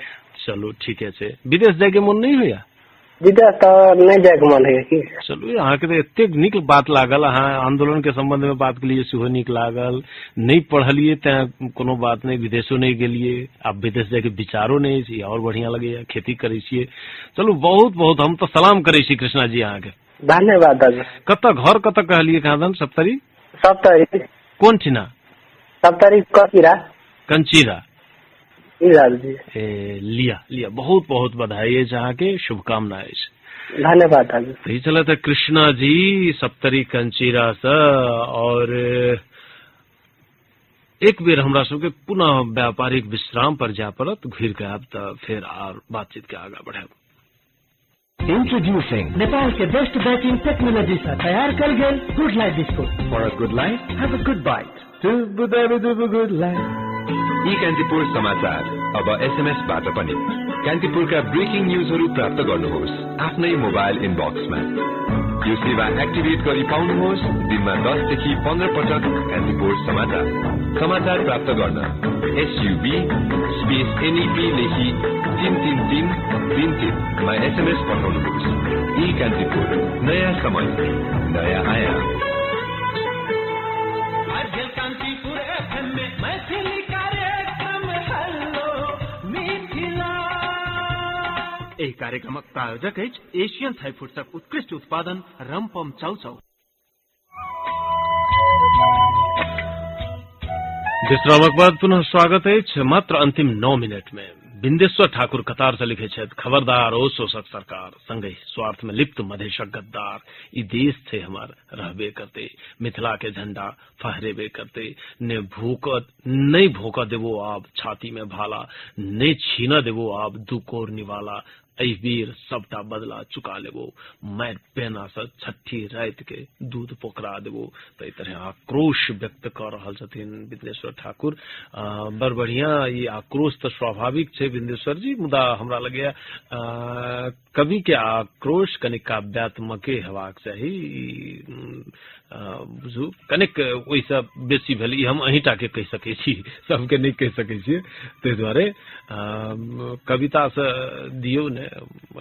चलू ठीके छै। विदेश जाय के मन नहीं होइया? विदेश तऽ नहीं जाय के मन होइया की। चलू अहाँके तऽ एतेक नीक बात लागल, अहाँ आंदोलन के संबंध में बात केलियै सेहो नीक लागल। नहीं पढ़लियै तैं कोनो बात नहीं, विदेशो नहीं गेलियै, आब विदेश जाय के विचारो नहीं छै, और बढ़िया लगैया। खेती करै छियै। चलू बहुत बहुत हम तो सलाम करै छी कृष्णा जी अहाँके। धन्यवाद दादा। कतऽ घर कतऽ कहलियै कहाँ? सप्तरी? सप्तरी। कोन ठिना? सप्तरी कंचीरा। कंचीरा जी। लिया लिया बहुत बहुत बधाई है अहाँ के, शुभकामनाएं। धन्यवाद दादा। सही चला था कृष्णा जी सप्तरी कंचीरा से। और एक बेर हमरा सबके पुनः व्यापारिक विश्राम पर जा पड़त, घुर के आब तऽ फिर आर बातचीत के आगा बढ़ाब। Introducing Nepal के बेस्ट बेकिंग टेक्नोलॉजी से तैयार कर गेल good life biscuit. For a good life, have a good bite. Good life. यी कान्तिपुर समाचार अब एसएमएस बाट पनि। कान्तिपुरका ब्रेकिङ न्यूजहरू प्राप्त गर्नुहोस् आफ्नै मोबाइल इनबक्समा। यो सेवा एक्टिभेट गरी पाउनुहोस् दिनमा 10 देखि 15 पटक कान्तिपुर समाचार। समाचार प्राप्त गर्न SUB स्पेस NEP लेखी 33333 मा एसएमएस पठाउनुहोस्। यी कान्तिपुर नयाँ समय नयाँ आयाम। यही कार्यक्रमक प्रायोजक अछि एशियन थाई फूड्सक उत्कृष्ट उत्पादन रमपम चाउचाउ। विश्रामक बाद पुनः स्वागत है। मात्र अंतिम 9 मिनट में बिंदेश्वर ठाकुर कतार से लिखे छथि, खबरदार ओ शोषक सरकार, संगे स्वार्थ में लिप्त मधेशक गद्दार। ई देश थे हमार रहबे करते, मिथिला के झंडा फहरेबे करते। नहीं भूक देवो आब छाती में भाला, नहीं छीना देवो आब दुकोर निवाला। एहि वीर सबटा बदला चुका लेबो, मारि पेना से छठी रात के दूध पोखरा देबो। तो इस तरह आक्रोश व्यक्त कर रहल छथिन बिंदेश्वर ठाकुर। बड़ बढ़िया। ये आक्रोश तो स्वाभाविक है बिंदेश्वर जी, मुदा हमरा लगे कवि के आक्रोश कनि काव्यात्मके हेबाक चाही। बुझू कनेक ओहिसँ बेसी भेल ई हम अहींटाके कहि सकै छी, सबके नहि कहि सकै छियै। ताहि दुआरे कवितासँ दियौ ने,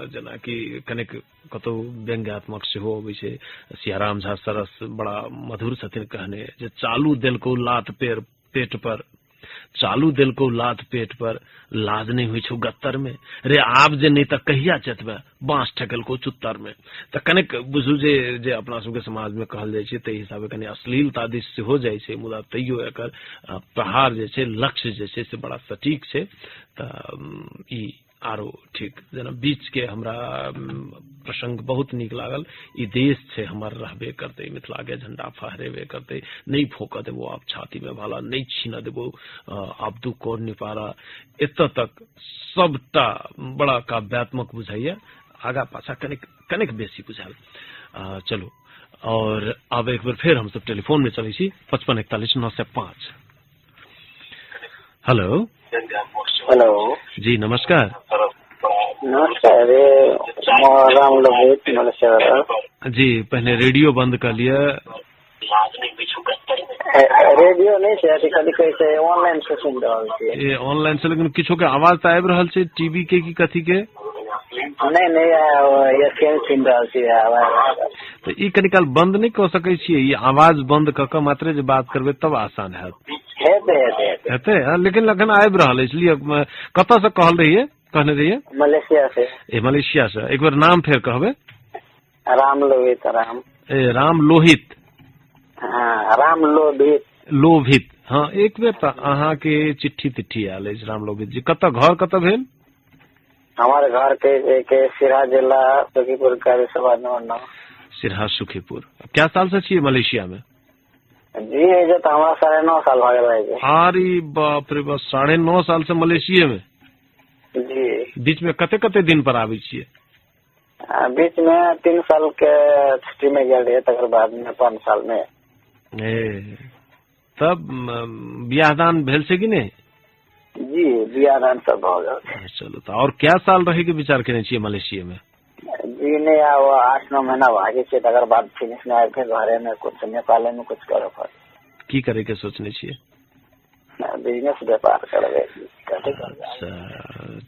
जेनाकि कनेक कतहु व्यंग्यात्मक सेहो अबै छै। सियाराम झा सरस बड़ा मधुर छथिन कहने जे चालू देलकौ लात पेट पर, चालू देलकौ लात पेट पर, लाज नहीं हुई छौ गत्तर में, रे आब जे नहीं त कहिया चेतबे, बांस ठेकलको चुत्तर में। त कनेक बुझू जे अपना सबके समाज में कहल जाइ छै ताहि हिसाबे कने अश्लीलता दिस सेहो जाइ छै, मुदा तैयो एकर प्रहार जे छै, लक्ष्य जे छै से बड़ा सटीक छै। त ई आरो ठीक जेना बीच के हमरा प्रसंग बहुत नीक लागल। ई देश छै हमर रहबे करते, मिथिला के झंडा फहरेबे करते, नहीं फोक देबो आप छाती में भाला, नहीं छीन देबो आप दू कोर निपारा। एत तक सबटा बड़ा काव्यात्मक बुझाइया, आगा पाछा कनेक बेसी बुझायल। चलो और अब एक बार फिर हम सब टेलीफोन में चले छी 5541-905। हेलो हेलो जी नमस्कार। नमस्कार, राम लोहित मलेशिया जी। पहले रेडियो बंद कर लिया। रेडियो नहीं छै, खाली कैसे ऑनलाइन से सुन रहल छी। ये ऑनलाइन से, लेकिन किछो के आवाज तो आबि रहल छै, टीवी के की कथी के? नहीं ये केन सुन रहल छी आवाज। तो ई कनी काल बंद नहीं कऽ सकै छियै? ई आवाज बंद कऽ के मात्रे जे बात करबै तब आसान हैत। हेतै लेकिन अखन आबि रहल है, इसलिए कतऽ से कहने रहिए? मलेशिया से। मलेशिया से। एक बार नाम फेर कहबै? राम लोहित। राम लोहित। हाँ, राम लोभित। हाँ, एक बेर तऽ अहाँके चिट्ठी तिट्ठी आयल अछि राम लोभित जी। कतऽ घर कतऽ भेल? हमारे घर के सिराहा जिला सुखीपुर कार्यसभा नंबर 9। सिराहा सुखीपुर। क्या साल से छियै मलेशिया में? जी जो तो हमारा 9.5 साल भऽ गेल है। अरे बाप रे बाप, 9.5 साल से मलेशिया में? जी। बीच में कते दिन पर आबै छियै? बीच में 3 साल के छुट्टी में गेल रहिए, तकर बाद में 5 साल में। तब बियाह दान भेल छै कि नहीं? जी बियाह दान सब भऽ गेल। चलो तो और क्या साल रहे के विचार केने छियै मलेशिया में? जी नहीं, 8-9 महीना भागे छै, तकर बाद फिनिश में आबि के घरे में कुछ नेपाल में कुछ करे पड़े। की करे के सोचने छियै? बिजनेस व्यापार करबे।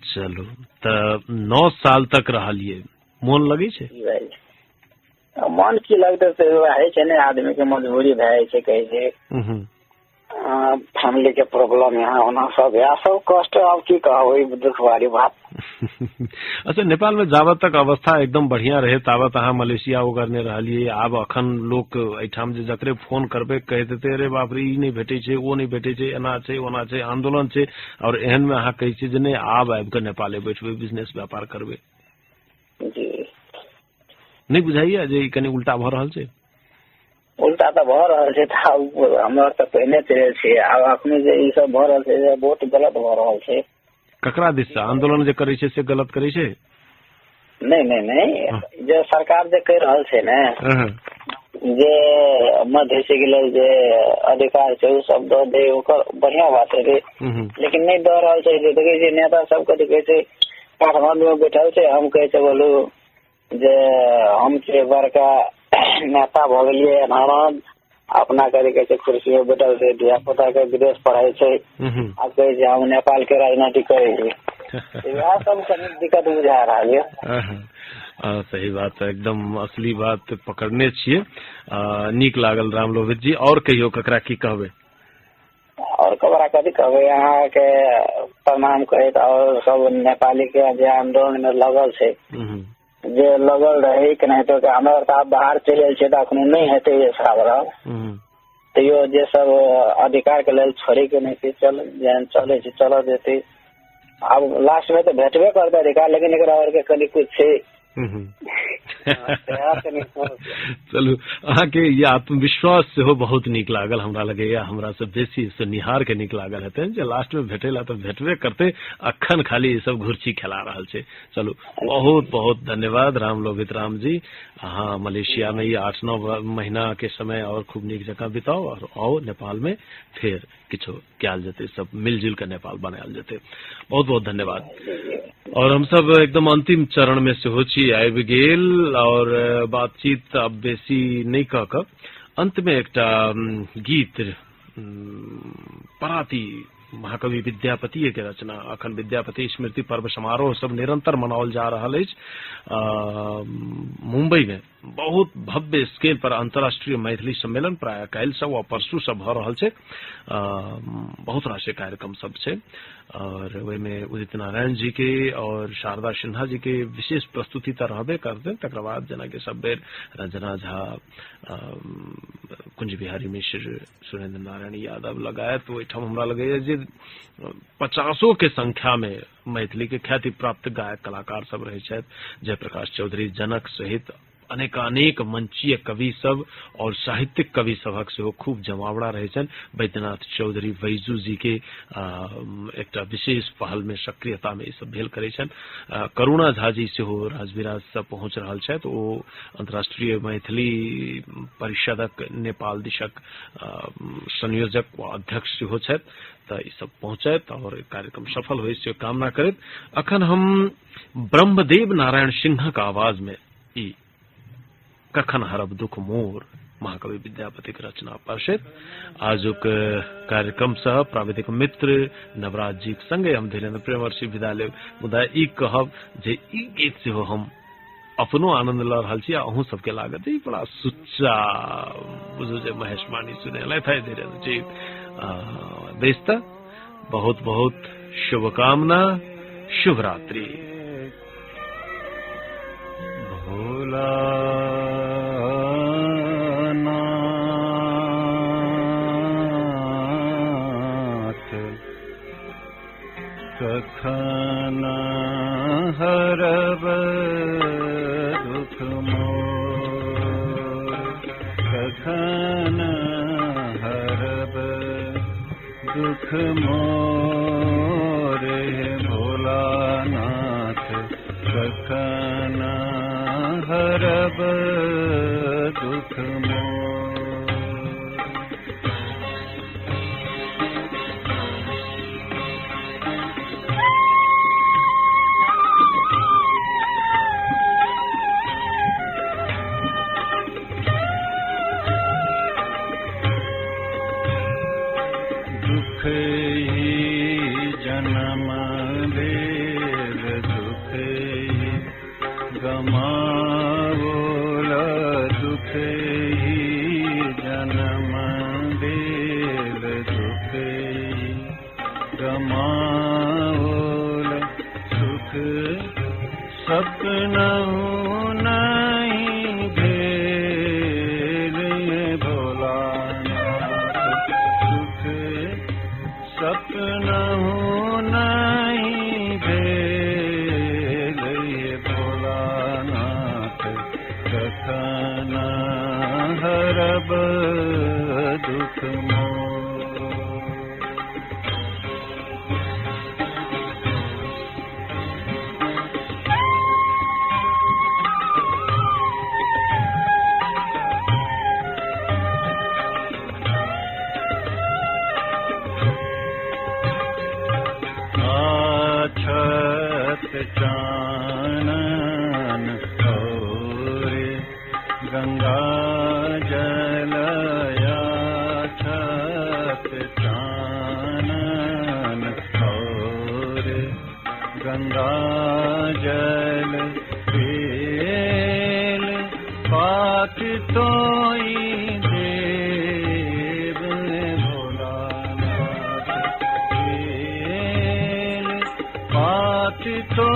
चलो तो 9 साल तक रहलिए, मोन लगे छै? मन की लगते से है छै ने, आदमी के मजबूरी भए छै, कहे छै फैमिली के प्रॉब्लम यहाँ होना सब है, सब कष्ट। अब की कहू, दुख वाली बात। अच्छा, नेपाल में जाबत तक अवस्था एकदम बढ़िया रहे ताबत अहाँ मलेशिया ओ करने रहलिए। आब अखन लोक एठाम जे जकरे फोन करबे कहि देते अरे बाप रे, ई नहीं भेटे छै, ओ नहीं भेटे छै, एना छै ओना छै, आंदोलन छै, और एहन में अहाँ कहै छी जे नहीं आब के नेपाले बैठबे, बिजनेस व्यापार करबे। जी नहीं बुझाइए जे कनी उल्टा भऽ रहल छै? उल्टा तो भऽ रहल छै, हमरा तऽ पहिने चलल छै, आब अखनी जे ई सब भऽ रहल छै, बहुत गलत भऽ रहल छै। ककरा दिस से आंदोलन जे करे छै से गलत करे छै? नहीं जे सरकार जे कहि रहल छै ने, जे मधेसी के लेल जे अधिकार छै ओ सब दऽ दे, ओकर बढ़िया बात है, लेकिन नहीं दऽ रहल छै। देखै छै नेता सब कथी कहै छै, काठमांडू में बैठल छै, हम कहै छै बोलू जे हम छै बड़का नेता भऽ गेलियै, नारायण अपना करे के कुर्सी में बैठल छै, धिया पुता के विदेश पढ़ाई छै, आ कहे छै हम नेपाल के राजनीति करे छी। यह सब कनी दिक्कत बुझा रहल है। सही बात है, एकदम असली बात पकड़ने छियै। नीक लागल राम लोहित जी। और कहियो ककरा की कहबै? और ककरा कथी कहबै, अहाँ के प्रणाम कहैत, और सब नेपाली के जे आंदोलन में लगल छै, जे लगल रहे कि नहीं, तो हमरा तो बाहर चलि छै, तो अखनो नहीं हेतै ये सब तैयो जे सब अधिकार के लेल छोड़े के नहीं चले छै, चल देते। अब लास्ट में तो भेटबे करते अधिकार, लेकिन एकरा और के कनी कुछ छै। चलू, अहाँके ये आत्मविश्वास सेहो बहुत नीक लागल, हमरा लगैया हमरा से बेसी सुनिहार के नीक लागल हेतै जे लास्ट में भेटेला तो भेटबे करते, अखन खाली ई सब घुर्ची खेला रहल छै। चलू, बहुत बहुत धन्यवाद राम लोभित राम जी। अहाँ मलेशिया में ये 8-9 महीना के समय और खूब नीक जकाँ बिताओ, और आओ नेपाल में फिर किछो कयल जेतै, सब मिलजुल के नेपाल बनायल जेतै। बहुत बहुत धन्यवाद। और हम सब एकदम अंतिम चरण में सेहो छी आबि गेल, और बातचीत अब बेसी नहीं कऽ कऽ अंत में एक गीत पराती महाकवि विद्यापति के रचना अखन विद्यापति स्मृति पर्व समारोह सब निरंतर मनाओल जा रहा है। मुंबई में बहुत भव्य स्केल पर अंतर्राष्ट्रीय मैथिली सम्मेलन प्राय काल्हि सब और परसू सब भ रहल छै। बहुत राशि कार्यक्रम सब छै और में उदित नारायण जी के और शारदा सिन्हा जी के विशेष प्रस्तुति तो रहबे करते। तकर बाद जेना कि सब बेर रंजना झा, कुंज बिहारी मिश्र, सुरेंद्र नारायण यादव लगायत ओहिठाम हमरा लगैया जे 50 के संख्या में मैथिली के ख्याति प्राप्त गायक कलाकार सब रहे छथि। जयप्रकाश चौधरी, जनक सहित अनेकानेक मंचीय कवि सब और साहित्यिक कवि सभक से खूब जमावड़ा रहे छन। बैद्यनाथ चौधरी बैजू जी के एक विशेष पहल में सक्रियता में सब भेल करे छन। करुणा झा जी से राजविराज से पहुंच रहा है तो वो अंतर्राष्ट्रीय मैथिली परिषदक नेपाल दिशक संयोजक व अध्यक्ष हो तो ई सब पहुंचत और कार्यक्रम सफल हो से कामना करत। अखन हम ब्रह्मदेव नारायण सिंह का आवाज में ई कखन हरब दुख मोर महाकवि विद्यापति की रचना परिषद आजुक कार्यक्रम सह प्राविधिक मित्र नवराज जी संगे हम धीरेन्द्र प्रेमवर्षी विदा लेब। मुदा ई कहब जे ई गीत से हो हम अपनो आनंद ल रहल छी, अहूँ सबके लागत ई बड़ा सुच्चा बुझू जे महेश मानी सुने लै धीरेन्द्र जी बेस्ता। बहुत बहुत शुभकामना, शुभ रात्रि। भोला कखन हरब दुख मोर, कखन हरब दुख मोर, हे भोलानाथ कखन हरब दुख मोर। तो